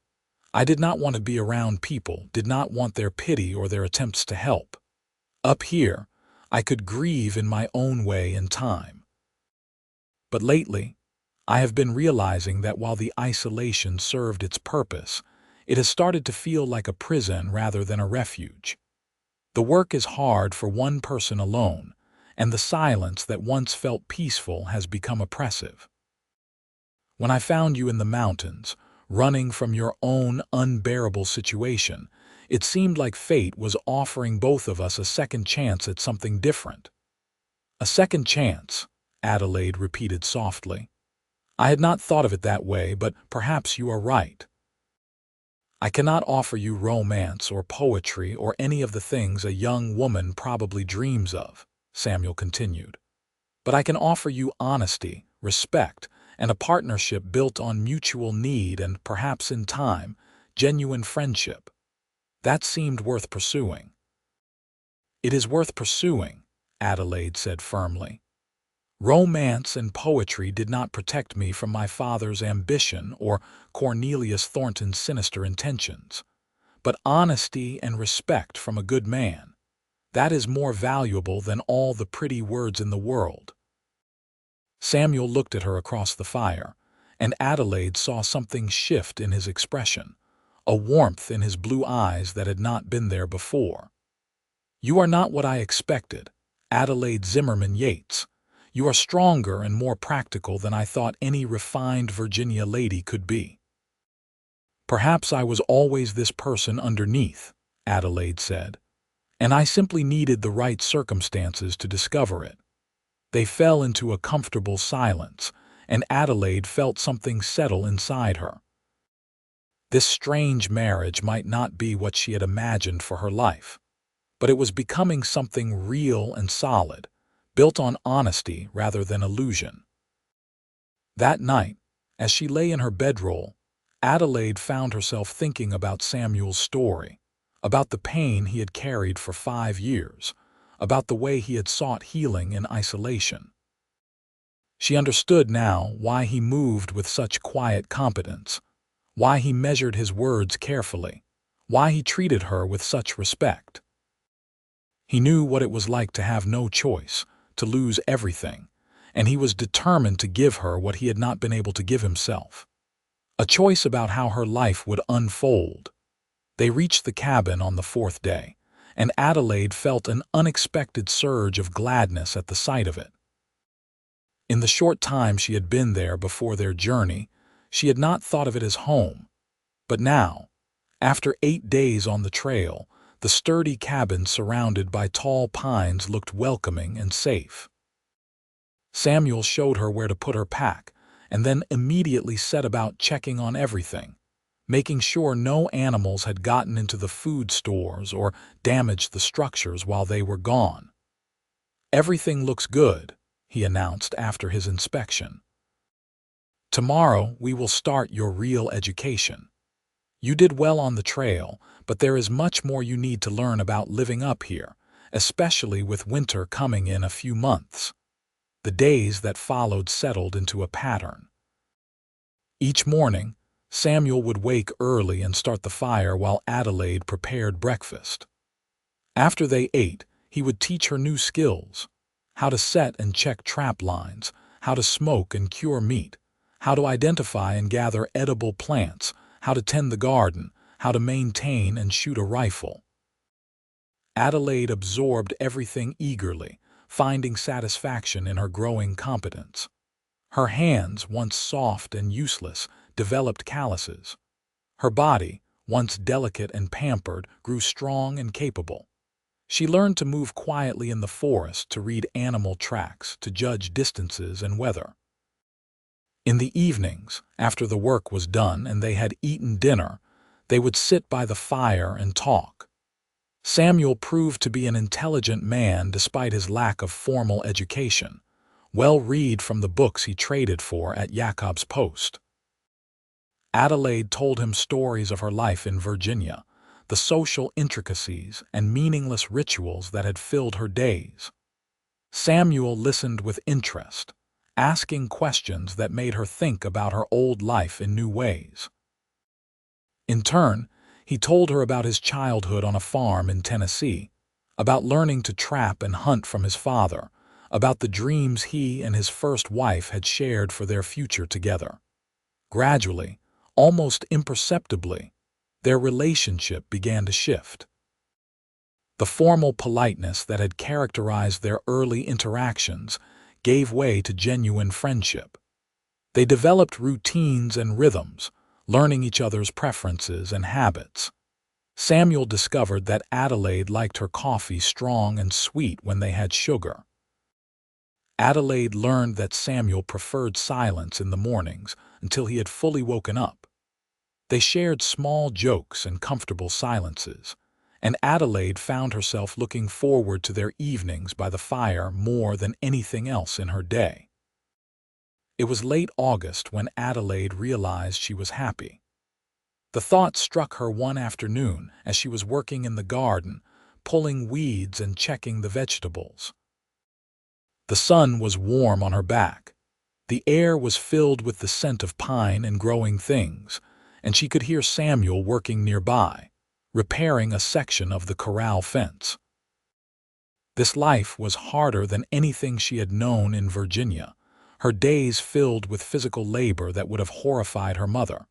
I did not want to be around people, did not want their pity or their attempts to help. Up here, I could grieve in my own way in time. But lately, I have been realizing that while the isolation served its purpose, it has started to feel like a prison rather than a refuge. The work is hard for one person alone, and the silence that once felt peaceful has become oppressive. When I found you in the mountains, running from your own unbearable situation, it seemed like fate was offering both of us a second chance at something different." "A second chance," Adelaide repeated softly. "I had not thought of it that way, but perhaps you are right. I cannot offer you romance or poetry or any of the things a young woman probably dreams of," Samuel continued. "But I can offer you honesty, respect, and a partnership built on mutual need and, perhaps in time, genuine friendship. That seemed worth pursuing. "It is worth pursuing," Adelaide said firmly. "Romance and poetry did not protect me from my father's ambition or Cornelius Thornton's sinister intentions. But honesty and respect from a good man, that is more valuable than all the pretty words in the world." Samuel looked at her across the fire, and Adelaide saw something shift in his expression, a warmth in his blue eyes that had not been there before. "You are not what I expected, Adelaide Zimmerman Yates. You are stronger and more practical than I thought any refined Virginia lady could be." "Perhaps I was always this person underneath," Adelaide said, "and I simply needed the right circumstances to discover it." They fell into a comfortable silence, and Adelaide felt something settle inside her. This strange marriage might not be what she had imagined for her life, but it was becoming something real and solid, built on honesty rather than illusion. That night, as she lay in her bedroll, Adelaide found herself thinking about Samuel's story, about the pain he had carried for 5 years, about the way he had sought healing in isolation. She understood now why he moved with such quiet competence, why he measured his words carefully, why he treated her with such respect. He knew what it was like to have no choice, to lose everything, and he was determined to give her what he had not been able to give himself. A choice about how her life would unfold. They reached the cabin on the 4th day, and Adelaide felt an unexpected surge of gladness at the sight of it. In the short time she had been there before their journey, she had not thought of it as home. But now, after 8 days on the trail, the sturdy cabin surrounded by tall pines looked welcoming and safe. Samuel showed her where to put her pack, and then immediately set about checking on everything, making sure no animals had gotten into the food stores or damaged the structures while they were gone. "Everything looks good," he announced after his inspection. "Tomorrow we will start your real education. You did well on the trail, but there is much more you need to learn about living up here, especially with winter coming in a few months." The days that followed settled into a pattern. Each morning, Samuel would wake early and start the fire while Adelaide prepared breakfast. After they ate, he would teach her new skills: how to set and check trap lines, how to smoke and cure meat, how to identify and gather edible plants, how to tend the garden, how to maintain and shoot a rifle. Adelaide absorbed everything eagerly, finding satisfaction in her growing competence. Her hands, once soft and useless, developed calluses. Her body, once delicate and pampered, grew strong and capable. She learned to move quietly in the forest, to read animal tracks, to judge distances and weather. In the evenings, after the work was done and they had eaten dinner, they would sit by the fire and talk. Samuel proved to be an intelligent man despite his lack of formal education, well read from the books he traded for at Jacob's Post. Adelaide told him stories of her life in Virginia, the social intricacies and meaningless rituals that had filled her days. Samuel listened with interest, asking questions that made her think about her old life in new ways. In turn, he told her about his childhood on a farm in Tennessee, about learning to trap and hunt from his father, about the dreams he and his first wife had shared for their future together. Gradually, almost imperceptibly, their relationship began to shift. The formal politeness that had characterized their early interactions gave way to genuine friendship. They developed routines and rhythms, learning each other's preferences and habits. Samuel discovered that Adelaide liked her coffee strong and sweet when they had sugar. Adelaide learned that Samuel preferred silence in the mornings until he had fully woken up. They shared small jokes and comfortable silences, and Adelaide found herself looking forward to their evenings by the fire more than anything else in her day. It was late August when Adelaide realized she was happy. The thought struck her one afternoon as she was working in the garden, pulling weeds and checking the vegetables. The sun was warm on her back. The air was filled with the scent of pine and growing things, and she could hear Samuel working nearby, repairing a section of the corral fence. This life was harder than anything she had known in Virginia, her days filled with physical labor that would have horrified her mother.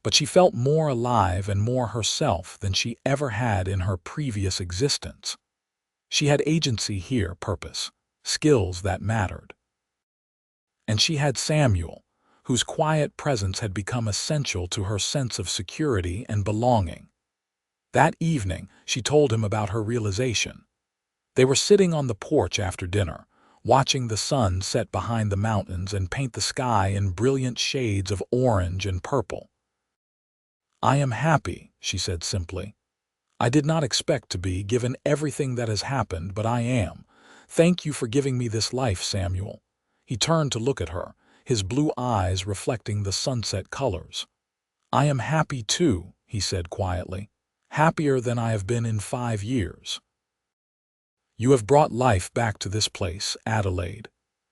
But she felt more alive and more herself than she ever had in her previous existence. She had agency here, purpose, skills that mattered. And she had Samuel, whose quiet presence had become essential to her sense of security and belonging. That evening, she told him about her realization. They were sitting on the porch after dinner, watching the sun set behind the mountains and paint the sky in brilliant shades of orange and purple. "I am happy," she said simply. "I did not expect to be, given everything that has happened, but I am. Thank you for giving me this life, Samuel." He turned to look at her, his blue eyes reflecting the sunset colors. "I am happy too," he said quietly. "Happier than I have been in 5 years. You have brought life back to this place, Adelaide.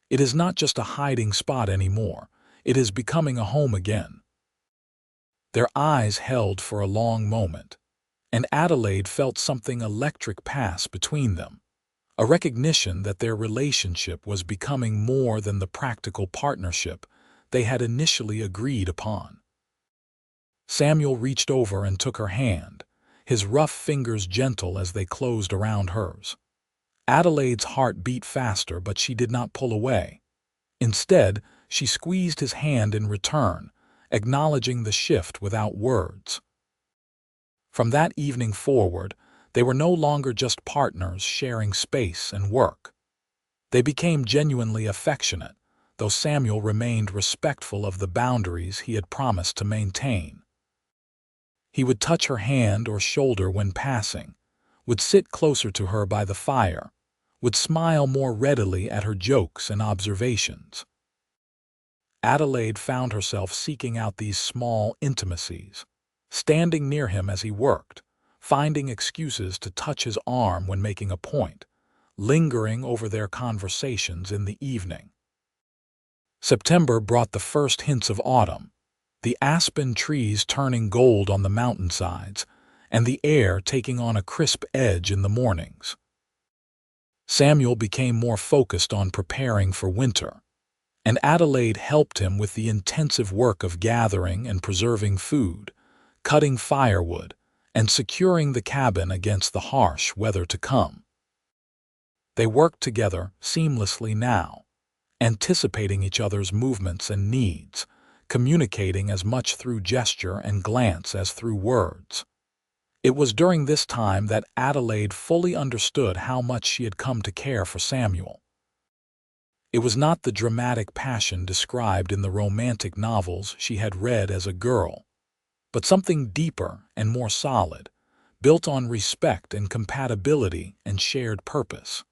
It is not just a hiding spot anymore. It is becoming a home again." Their eyes held for a long moment, and Adelaide felt something electric pass between them, a recognition that their relationship was becoming more than the practical partnership they had initially agreed upon. Samuel reached over and took her hand, his rough fingers gentle as they closed around hers. Adelaide's heart beat faster, but she did not pull away. Instead, she squeezed his hand in return, acknowledging the shift without words. From that evening forward, they were no longer just partners sharing space and work. They became genuinely affectionate, though Samuel remained respectful of the boundaries he had promised to maintain. He would touch her hand or shoulder when passing, would sit closer to her by the fire, would smile more readily at her jokes and observations. Adelaide found herself seeking out these small intimacies, standing near him as he worked, finding excuses to touch his arm when making a point, lingering over their conversations in the evening. September brought the first hints of autumn, the aspen trees turning gold on the mountainsides, and the air taking on a crisp edge in the mornings. Samuel became more focused on preparing for winter, and Adelaide helped him with the intensive work of gathering and preserving food, cutting firewood, and securing the cabin against the harsh weather to come. They worked together seamlessly now, anticipating each other's movements and needs, communicating as much through gesture and glance as through words. It was during this time that Adelaide fully understood how much she had come to care for Samuel. It was not the dramatic passion described in the romantic novels she had read as a girl, but something deeper and more solid, built on respect and compatibility and shared purpose.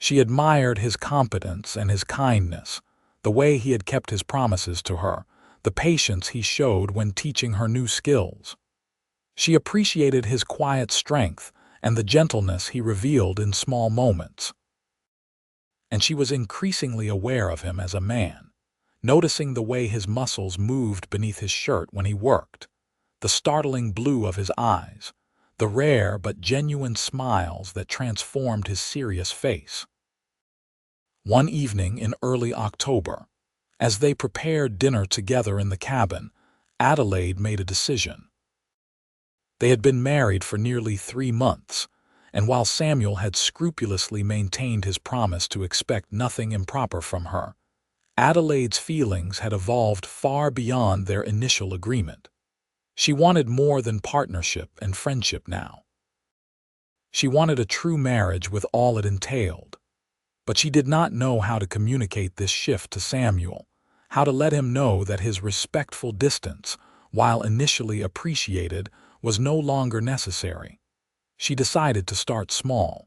She admired his competence and his kindness, the way he had kept his promises to her, the patience he showed when teaching her new skills. She appreciated his quiet strength and the gentleness he revealed in small moments. And she was increasingly aware of him as a man, noticing the way his muscles moved beneath his shirt when he worked, the startling blue of his eyes, the rare but genuine smiles that transformed his serious face. One evening in early October, as they prepared dinner together in the cabin, Adelaide made a decision. They had been married for nearly 3 months, and while Samuel had scrupulously maintained his promise to expect nothing improper from her, Adelaide's feelings had evolved far beyond their initial agreement. She wanted more than partnership and friendship now. She wanted a true marriage with all it entailed, but she did not know how to communicate this shift to Samuel, how to let him know that his respectful distance, while initially appreciated, was no longer necessary. She decided to start small.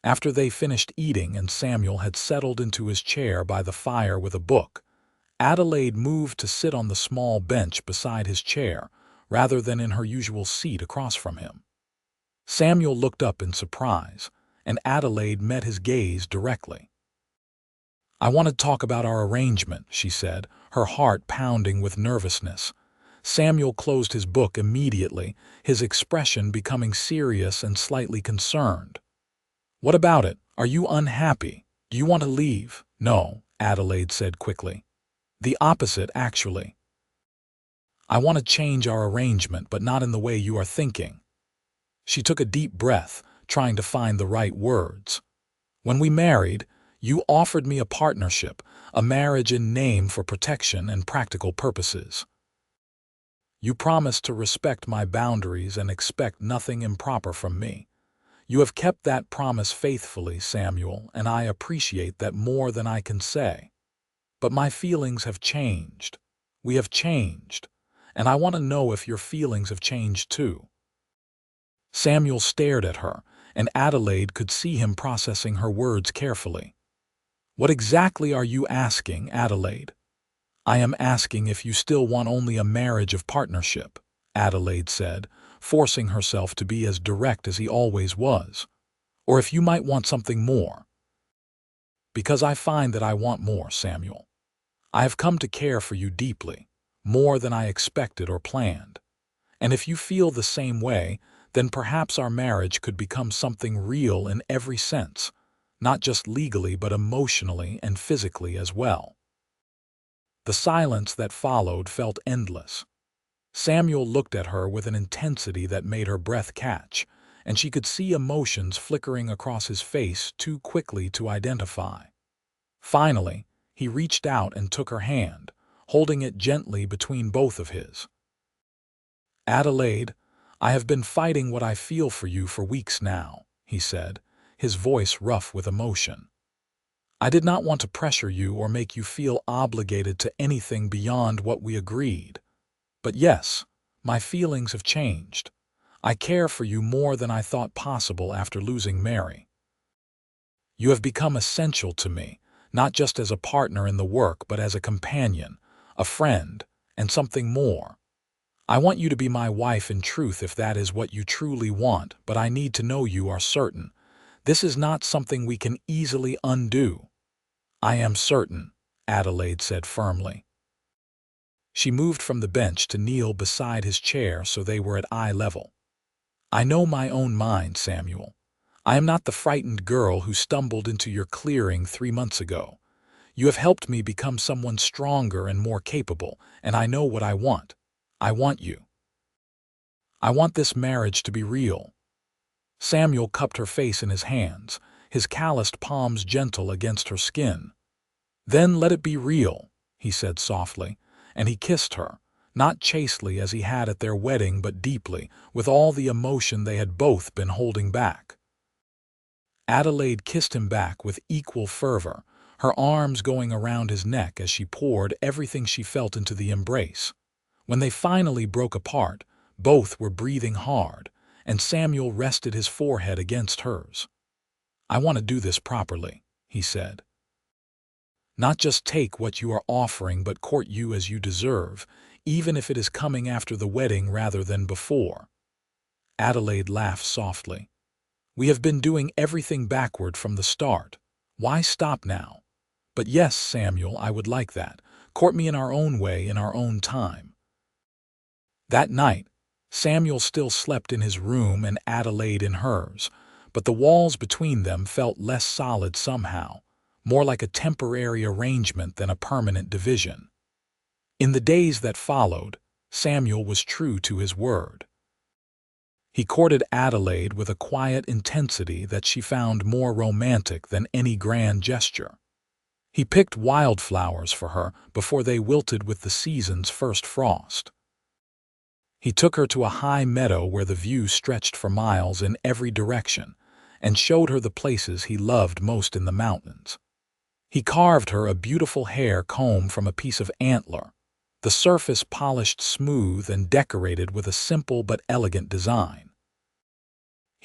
After they finished eating and Samuel had settled into his chair by the fire with a book, Adelaide moved to sit on the small bench beside his chair rather than in her usual seat across from him. Samuel looked up in surprise, and Adelaide met his gaze directly. "I want to talk about our arrangement," she said, her heart pounding with nervousness. Samuel closed his book immediately, his expression becoming serious and slightly concerned. "What about it? Are you unhappy? Do you want to leave?" "No," Adelaide said quickly. "The opposite, actually. I want to change our arrangement, but not in the way you are thinking." She took a deep breath, trying to find the right words. "When we married, you offered me a partnership, a marriage in name for protection and practical purposes. You promised to respect my boundaries and expect nothing improper from me. You have kept that promise faithfully, Samuel, and I appreciate that more than I can say. But my feelings have changed. We have changed, and I want to know if your feelings have changed too." Samuel stared at her, and Adelaide could see him processing her words carefully. "What exactly are you asking, Adelaide?" "I am asking if you still want only a marriage of partnership," Adelaide said, forcing herself to be as direct as he always was. "Or if you might want something more." "Because I find that I want more, Samuel. I have come to care for you deeply, more than I expected or planned. And if you feel the same way, then perhaps our marriage could become something real in every sense, not just legally but emotionally and physically as well." The silence that followed felt endless. Samuel looked at her with an intensity that made her breath catch, and she could see emotions flickering across his face too quickly to identify. Finally, he reached out and took her hand, holding it gently between both of his. "Adelaide, I have been fighting what I feel for you for weeks now," he said, his voice rough with emotion. "I did not want to pressure you or make you feel obligated to anything beyond what we agreed. But yes, my feelings have changed. I care for you more than I thought possible after losing Mary. You have become essential to me, not just as a partner in the work but as a companion, a friend, and something more. I want you to be my wife in truth if that is what you truly want, but I need to know you are certain. This is not something we can easily undo." "I am certain," Adelaide said firmly. She moved from the bench to kneel beside his chair so they were at eye level. "I know my own mind, Samuel. I am not the frightened girl who stumbled into your clearing 3 months ago. You have helped me become someone stronger and more capable, and I know what I want. I want you. I want this marriage to be real." Samuel cupped her face in his hands, his calloused palms gentle against her skin. "Then let it be real," he said softly, and he kissed her, not chastely as he had at their wedding but deeply, with all the emotion they had both been holding back. Adelaide kissed him back with equal fervor, her arms going around his neck as she poured everything she felt into the embrace. When they finally broke apart, both were breathing hard, and Samuel rested his forehead against hers. "I want to do this properly," he said. "Not just take what you are offering but court you as you deserve, even if it is coming after the wedding rather than before." Adelaide laughed softly. "We have been doing everything backward from the start. Why stop now? But yes, Samuel, I would like that. Court me in our own way, in our own time." That night, Samuel still slept in his room and Adelaide in hers, but the walls between them felt less solid somehow, more like a temporary arrangement than a permanent division. In the days that followed, Samuel was true to his word. He courted Adelaide with a quiet intensity that she found more romantic than any grand gesture. He picked wildflowers for her before they wilted with the season's first frost. He took her to a high meadow where the view stretched for miles in every direction, and showed her the places he loved most in the mountains. He carved her a beautiful hair comb from a piece of antler, the surface polished smooth and decorated with a simple but elegant design.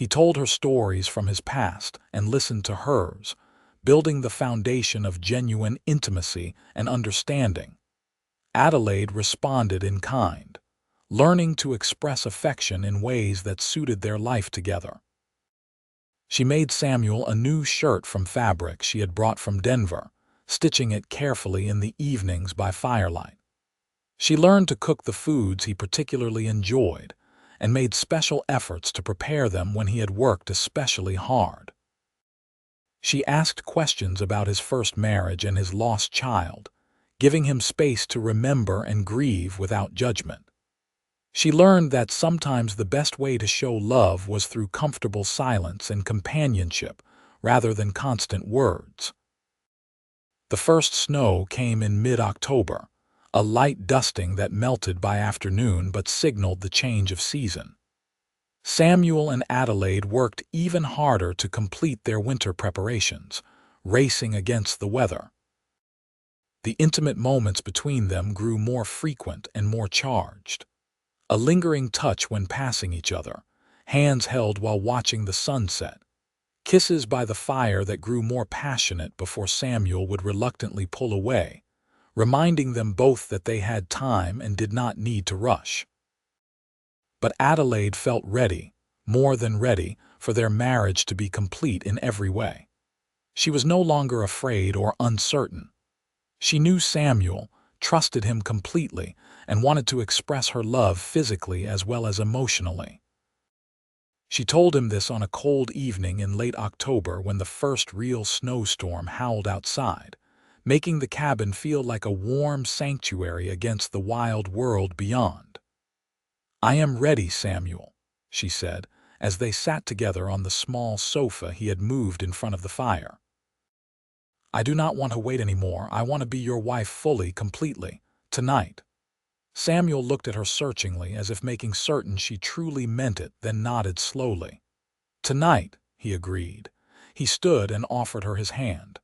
He told her stories from his past and listened to hers, building the foundation of genuine intimacy and understanding. Adelaide responded in kind, learning to express affection in ways that suited their life together. She made Samuel a new shirt from fabric she had brought from Denver, stitching it carefully in the evenings by firelight. She learned to cook the foods he particularly enjoyed and made special efforts to prepare them when he had worked especially hard. She asked questions about his first marriage and his lost child, giving him space to remember and grieve without judgment. She learned that sometimes the best way to show love was through comfortable silence and companionship rather than constant words. The first snow came in mid-October, a light dusting that melted by afternoon but signaled the change of season. Samuel and Adelaide worked even harder to complete their winter preparations, racing against the weather. The intimate moments between them grew more frequent and more charged. A lingering touch when passing each other, hands held while watching the sunset, kisses by the fire that grew more passionate before Samuel would reluctantly pull away, reminding them both that they had time and did not need to rush. But Adelaide felt ready, more than ready, for their marriage to be complete in every way. She was no longer afraid or uncertain. She knew Samuel, trusted him completely, and wanted to express her love physically as well as emotionally. She told him this on a cold evening in late October when the first real snowstorm howled outside, making the cabin feel like a warm sanctuary against the wild world beyond. "I am ready, Samuel," she said, as they sat together on the small sofa he had moved in front of the fire. "I do not want to wait anymore. I want to be your wife fully, completely, tonight." Samuel looked at her searchingly as if making certain she truly meant it, then nodded slowly. "Tonight," he agreed. He stood and offered her his hand.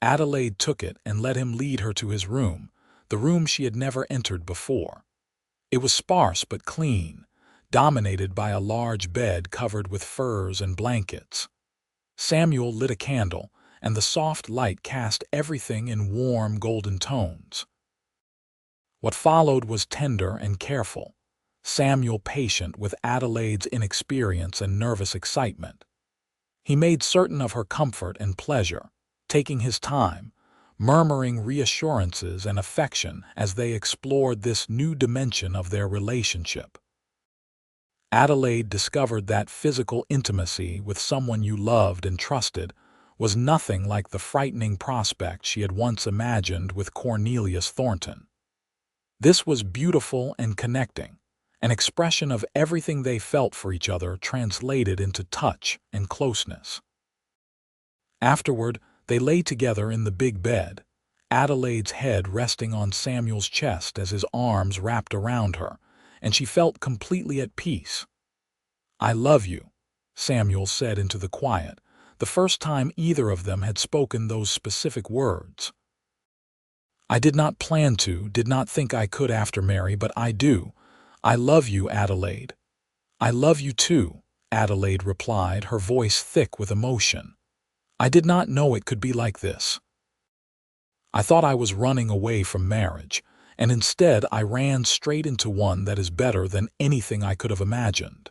Adelaide took it and let him lead her to his room, the room she had never entered before. It was sparse but clean, dominated by a large bed covered with furs and blankets. Samuel lit a candle, and the soft light cast everything in warm golden tones. What followed was tender and careful, Samuel patient with Adelaide's inexperience and nervous excitement. He made certain of her comfort and pleasure, taking his time, murmuring reassurances and affection as they explored this new dimension of their relationship. Adelaide discovered that physical intimacy with someone you loved and trusted was nothing like the frightening prospect she had once imagined with Cornelius Thornton. This was beautiful and connecting, an expression of everything they felt for each other translated into touch and closeness. Afterward, they lay together in the big bed, Adelaide's head resting on Samuel's chest as his arms wrapped around her, and she felt completely at peace. "I love you," Samuel said into the quiet, the first time either of them had spoken those specific words. "I did not plan to, did not think I could after Mary, but I do. I love you, Adelaide." "I love you too," Adelaide replied, her voice thick with emotion. "I did not know it could be like this. I thought I was running away from marriage, and instead I ran straight into one that is better than anything I could have imagined."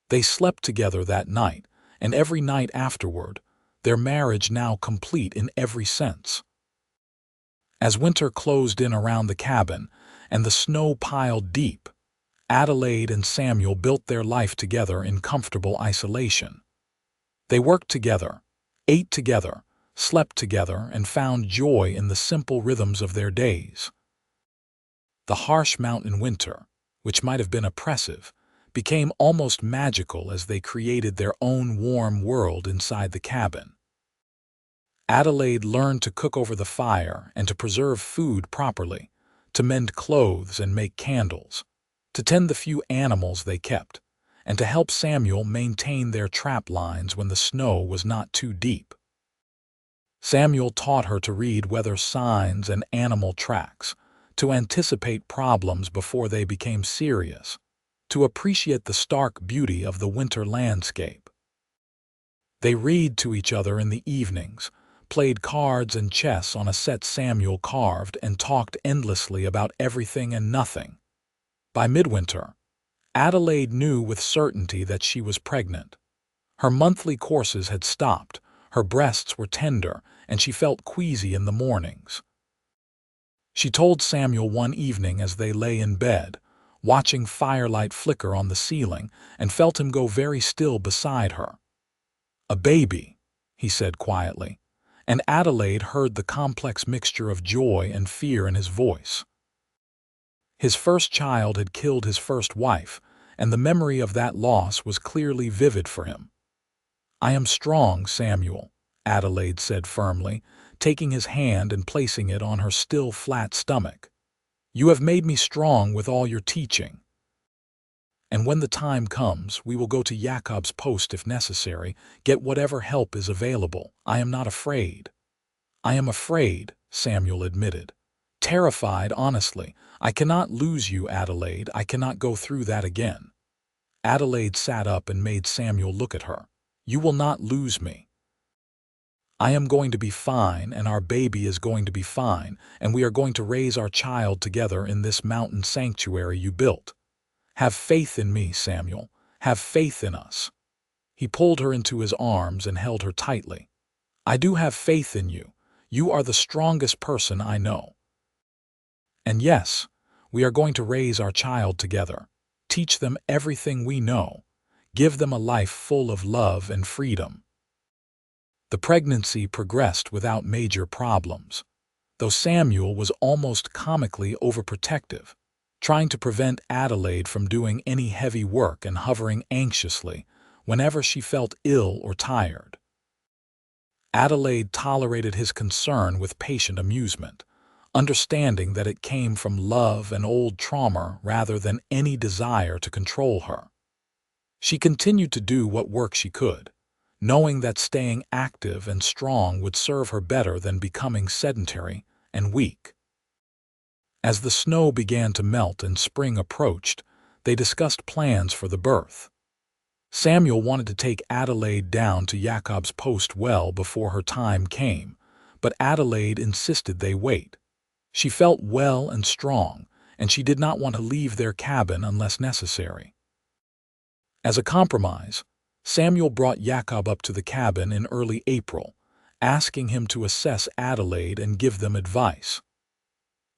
They slept together that night, and every night afterward, their marriage now complete in every sense. As winter closed in around the cabin and the snow piled deep, Adelaide and Samuel built their life together in comfortable isolation. They worked together, ate together, slept together, and found joy in the simple rhythms of their days. The harsh mountain winter, which might have been oppressive, became almost magical as they created their own warm world inside the cabin. Adelaide learned to cook over the fire and to preserve food properly, to mend clothes and make candles, to tend the few animals they kept, and to help Samuel maintain their trap lines when the snow was not too deep. Samuel taught her to read weather signs and animal tracks, to anticipate problems before they became serious, to appreciate the stark beauty of the winter landscape. They read to each other in the evenings, played cards and chess on a set Samuel carved, and talked endlessly about everything and nothing. By midwinter, Adelaide knew with certainty that she was pregnant. Her monthly courses had stopped, her breasts were tender, and she felt queasy in the mornings. She told Samuel one evening as they lay in bed, watching firelight flicker on the ceiling, and felt him go very still beside her. "A baby," he said quietly, and Adelaide heard the complex mixture of joy and fear in his voice. His first child had killed his first wife, and the memory of that loss was clearly vivid for him. "I am strong, Samuel," Adelaide said firmly, taking his hand and placing it on her still flat stomach. "You have made me strong with all your teaching. And when the time comes, we will go to Jacob's post if necessary, get whatever help is available. I am not afraid." "I am afraid," Samuel admitted. "Terrified, honestly. I cannot lose you, Adelaide. I cannot go through that again." Adelaide sat up and made Samuel look at her. "You will not lose me. I am going to be fine, and our baby is going to be fine, and we are going to raise our child together in this mountain sanctuary you built. Have faith in me, Samuel. Have faith in us." He pulled her into his arms and held her tightly. "I do have faith in you. You are the strongest person I know. And yes, we are going to raise our child together, teach them everything we know, give them a life full of love and freedom." The pregnancy progressed without major problems, though Samuel was almost comically overprotective, trying to prevent Adelaide from doing any heavy work and hovering anxiously whenever she felt ill or tired. Adelaide tolerated his concern with patient amusement, understanding that it came from love and old trauma rather than any desire to control her. She continued to do what work she could, knowing that staying active and strong would serve her better than becoming sedentary and weak. As the snow began to melt and spring approached, they discussed plans for the birth. Samuel wanted to take Adelaide down to Jacob's post well before her time came, but Adelaide insisted they wait. She felt well and strong, and she did not want to leave their cabin unless necessary. As a compromise, Samuel brought Jacob up to the cabin in early April, asking him to assess Adelaide and give them advice.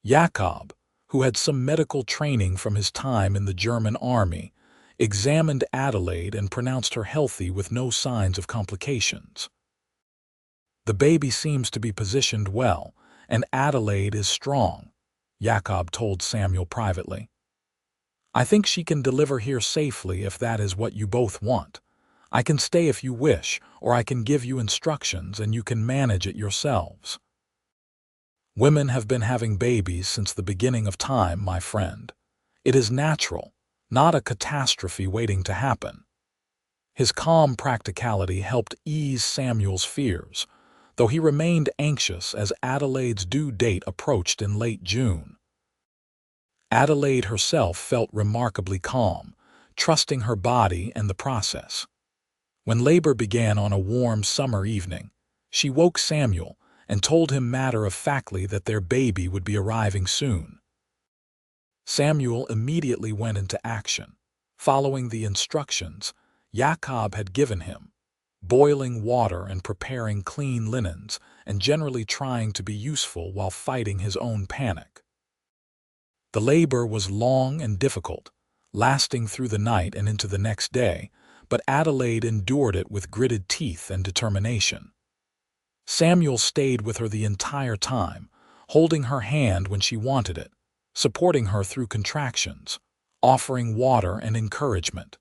Jacob, who had some medical training from his time in the German army, examined Adelaide and pronounced her healthy with no signs of complications. "The baby seems to be positioned well, and Adelaide is strong," Jacob told Samuel privately. "I think she can deliver here safely if that is what you both want. I can stay if you wish, or I can give you instructions and you can manage it yourselves. Women have been having babies since the beginning of time, my friend. It is natural, not a catastrophe waiting to happen." His calm practicality helped ease Samuel's fears, though he remained anxious as Adelaide's due date approached in late June. Adelaide herself felt remarkably calm, trusting her body and the process. When labor began on a warm summer evening, she woke Samuel and told him matter-of-factly that their baby would be arriving soon. Samuel immediately went into action, following the instructions Jacob had given him, boiling water and preparing clean linens, and generally trying to be useful while fighting his own panic. The labor was long and difficult, lasting through the night and into the next day, but Adelaide endured it with gritted teeth and determination. Samuel stayed with her the entire time, holding her hand when she wanted it, supporting her through contractions, offering water and encouragement.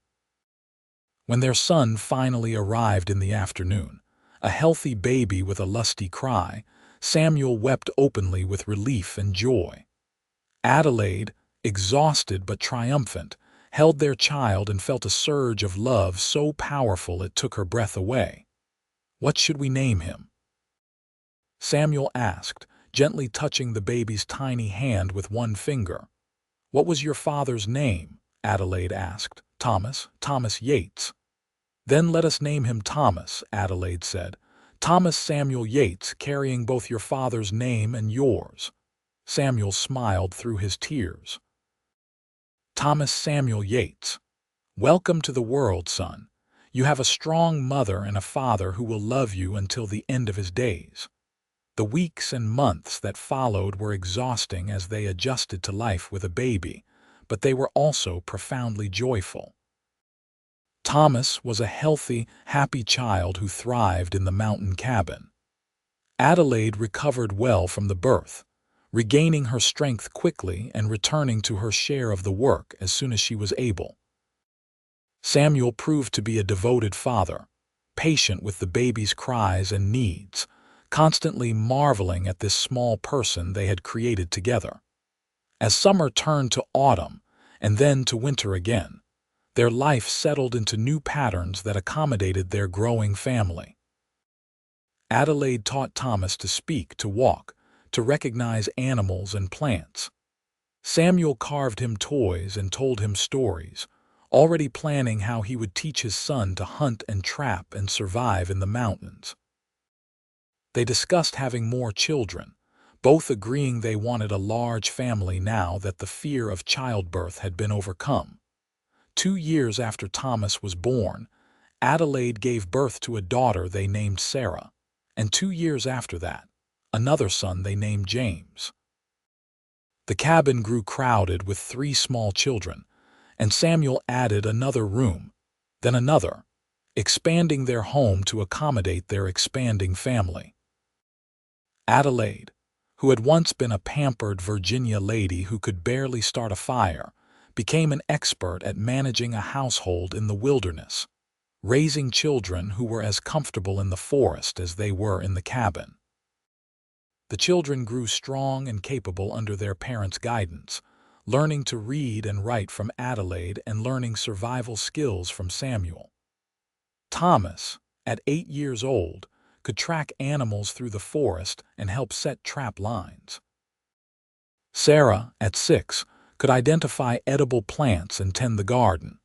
When their son finally arrived in the afternoon, a healthy baby with a lusty cry, Samuel wept openly with relief and joy. Adelaide, exhausted but triumphant, held their child and felt a surge of love so powerful it took her breath away. "What should we name him?" Samuel asked, gently touching the baby's tiny hand with one finger. "What was your father's name?" Adelaide asked. Thomas Yates. Then let us name him Thomas, Adelaide said. Thomas Samuel Yates, carrying both your father's name and yours. Samuel smiled through his tears. Thomas Samuel Yates. Welcome to the world, son. You have a strong mother and a father who will love you until the end of his days. The weeks and months that followed were exhausting as they adjusted to life with a baby, but they were also profoundly joyful. Thomas was a healthy, happy child who thrived in the mountain cabin. Adelaide recovered well from the birth, regaining her strength quickly and returning to her share of the work as soon as she was able. Samuel proved to be a devoted father, patient with the baby's cries and needs, constantly marveling at this small person they had created together. As summer turned to autumn and then to winter again, their life settled into new patterns that accommodated their growing family. Adelaide taught Thomas to speak, to walk, to recognize animals and plants. Samuel carved him toys and told him stories, already planning how he would teach his son to hunt and trap and survive in the mountains. They discussed having more children, both agreeing they wanted a large family now that the fear of childbirth had been overcome. 2 years after Thomas was born, Adelaide gave birth to a daughter they named Sarah, and 2 years after that, another son they named James. The cabin grew crowded with 3 small children, and Samuel added another room, then another, expanding their home to accommodate their expanding family. Adelaide, who had once been a pampered Virginia lady who could barely start a fire, became an expert at managing a household in the wilderness, raising children who were as comfortable in the forest as they were in the cabin. The children grew strong and capable under their parents' guidance, learning to read and write from Adelaide and learning survival skills from Samuel. Thomas, at 8 years old, could track animals through the forest and help set trap lines. Sarah, at 6, could identify edible plants and tend the garden.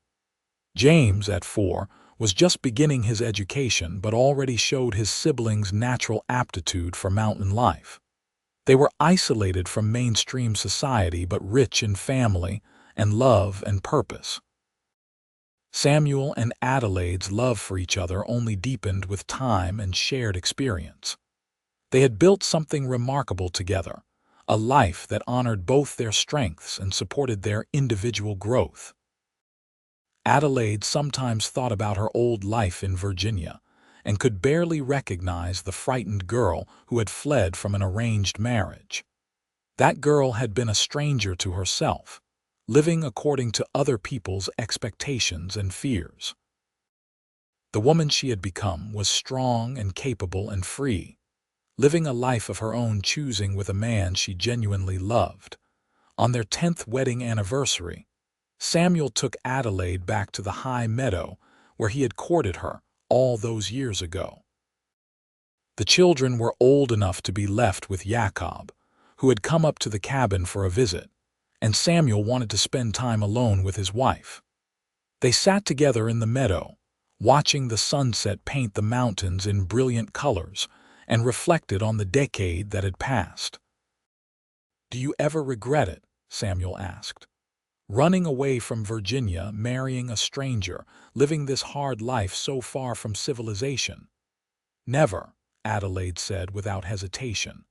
James, at 4, was just beginning his education but already showed his siblings' natural aptitude for mountain life. They were isolated from mainstream society but rich in family and love and purpose. Samuel and Adelaide's love for each other only deepened with time and shared experience. They had built something remarkable together, a life that honored both their strengths and supported their individual growth. Adelaide sometimes thought about her old life in Virginia and could barely recognize the frightened girl who had fled from an arranged marriage. That girl had been a stranger to herself, living according to other people's expectations and fears. The woman she had become was strong and capable and free, living a life of her own choosing with a man she genuinely loved. On their 10th wedding anniversary, Samuel took Adelaide back to the high meadow where he had courted her all those years ago. The children were old enough to be left with Jacob, who had come up to the cabin for a visit, and Samuel wanted to spend time alone with his wife. They sat together in the meadow, watching the sunset paint the mountains in brilliant colors, and reflected on the decade that had passed. "Do you ever regret it?" Samuel asked. "Running away from Virginia, marrying a stranger, living this hard life so far from civilization?" "Never," Adelaide said without hesitation.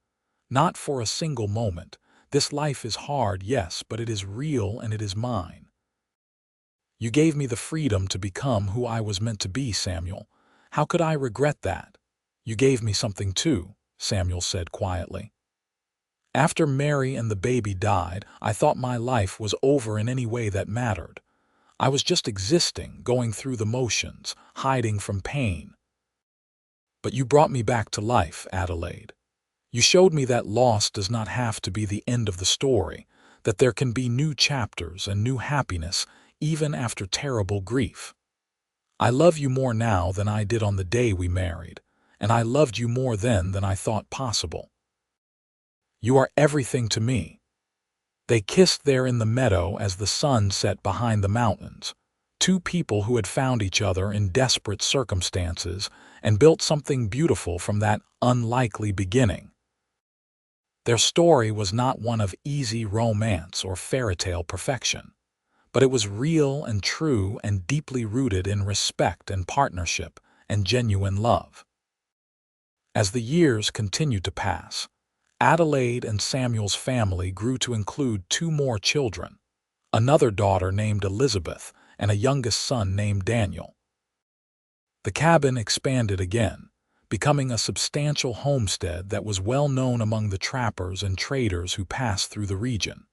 "Not for a single moment. This life is hard, yes, but it is real and it is mine. You gave me the freedom to become who I was meant to be, Samuel. How could I regret that?" "You gave me something too," Samuel said quietly. "After Mary and the baby died, I thought my life was over in any way that mattered. I was just existing, going through the motions, hiding from pain. But you brought me back to life, Adelaide. You showed me that loss does not have to be the end of the story, that there can be new chapters and new happiness even after terrible grief. I love you more now than I did on the day we married, and I loved you more then than I thought possible. You are everything to me." They kissed there in the meadow as the sun set behind the mountains, two people who had found each other in desperate circumstances and built something beautiful from that unlikely beginning. Their story was not one of easy romance or fairy tale perfection, but it was real and true and deeply rooted in respect and partnership and genuine love. As the years continued to pass, Adelaide and Samuel's family grew to include two more children, another daughter named Elizabeth and a youngest son named Daniel. The cabin expanded again, becoming a substantial homestead that was well known among the trappers and traders who passed through the region.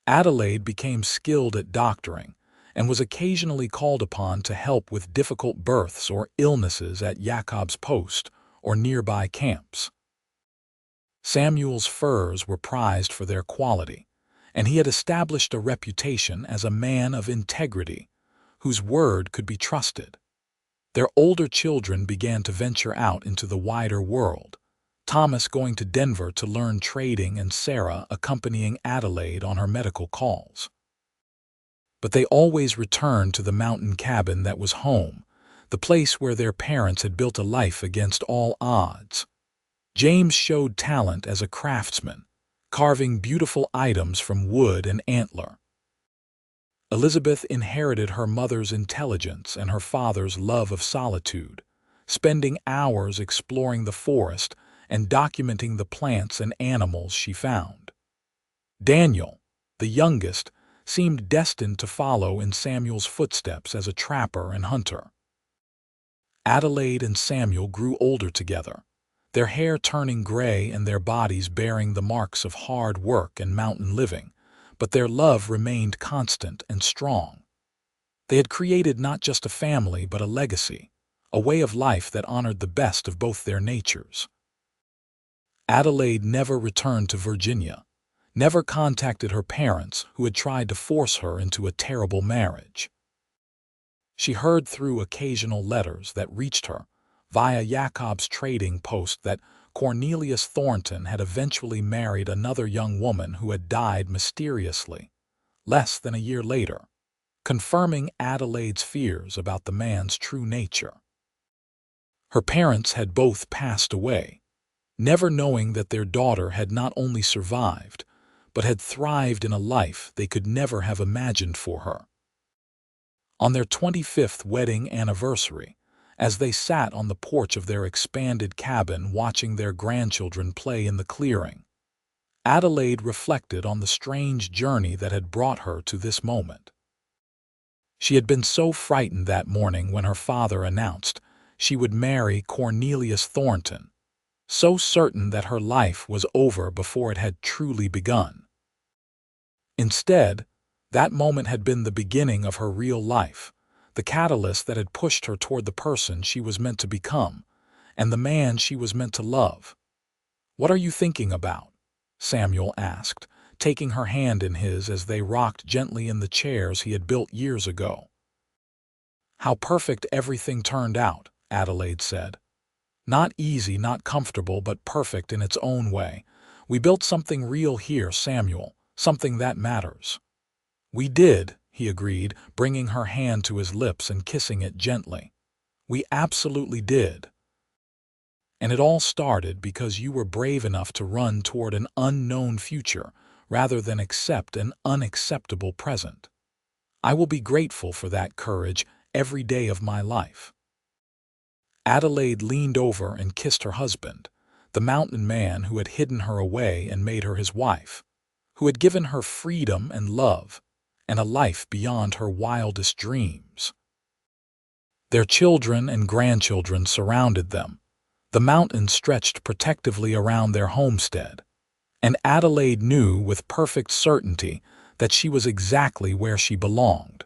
Adelaide became skilled at doctoring and was occasionally called upon to help with difficult births or illnesses at Jacob's post or nearby camps. Samuel's furs were prized for their quality, and he had established a reputation as a man of integrity, whose word could be trusted. Their older children began to venture out into the wider world, Thomas going to Denver to learn trading and Sarah accompanying Adelaide on her medical calls. But they always returned to the mountain cabin that was home, the place where their parents had built a life against all odds. James showed talent as a craftsman, carving beautiful items from wood and antler. Elizabeth inherited her mother's intelligence and her father's love of solitude, spending hours exploring the forest and documenting the plants and animals she found. Daniel, the youngest, seemed destined to follow in Samuel's footsteps as a trapper and hunter. Adelaide and Samuel grew older together, their hair turning gray and their bodies bearing the marks of hard work and mountain living, but their love remained constant and strong. They had created not just a family but a legacy, a way of life that honored the best of both their natures. Adelaide never returned to Virginia, never contacted her parents who had tried to force her into a terrible marriage. She heard through occasional letters that reached her via Jacob's trading post that Cornelius Thornton had eventually married another young woman who had died mysteriously, less than a year later, confirming Adelaide's fears about the man's true nature. Her parents had both passed away, never knowing that their daughter had not only survived, but had thrived in a life they could never have imagined for her. On their 25th wedding anniversary, as they sat on the porch of their expanded cabin watching their grandchildren play in the clearing, Adelaide reflected on the strange journey that had brought her to this moment. She had been so frightened that morning when her father announced she would marry Cornelius Thornton, so certain that her life was over before it had truly begun. Instead, that moment had been the beginning of her real life, the catalyst that had pushed her toward the person she was meant to become, and the man she was meant to love. "What are you thinking about?" Samuel asked, taking her hand in his as they rocked gently in the chairs he had built years ago. "How perfect everything turned out," Adelaide said. "Not easy, not comfortable, but perfect in its own way. We built something real here, Samuel, something that matters." "We did," he agreed, bringing her hand to his lips and kissing it gently. "We absolutely did. And it all started because you were brave enough to run toward an unknown future rather than accept an unacceptable present. I will be grateful for that courage every day of my life." Adelaide leaned over and kissed her husband, the mountain man who had hidden her away and made her his wife, who had given her freedom and love, and a life beyond her wildest dreams. Their children and grandchildren surrounded them. The mountains stretched protectively around their homestead, and Adelaide knew with perfect certainty that she was exactly where she belonged.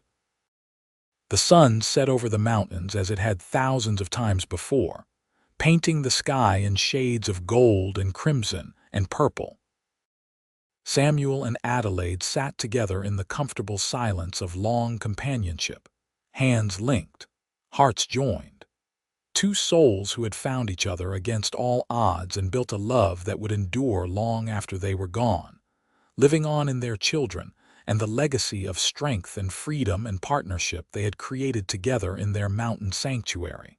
The sun set over the mountains as it had thousands of times before, painting the sky in shades of gold and crimson and purple. Samuel and Adelaide sat together in the comfortable silence of long companionship, hands linked, hearts joined. Two souls who had found each other against all odds and built a love that would endure long after they were gone, living on in their children and the legacy of strength and freedom and partnership they had created together in their mountain sanctuary.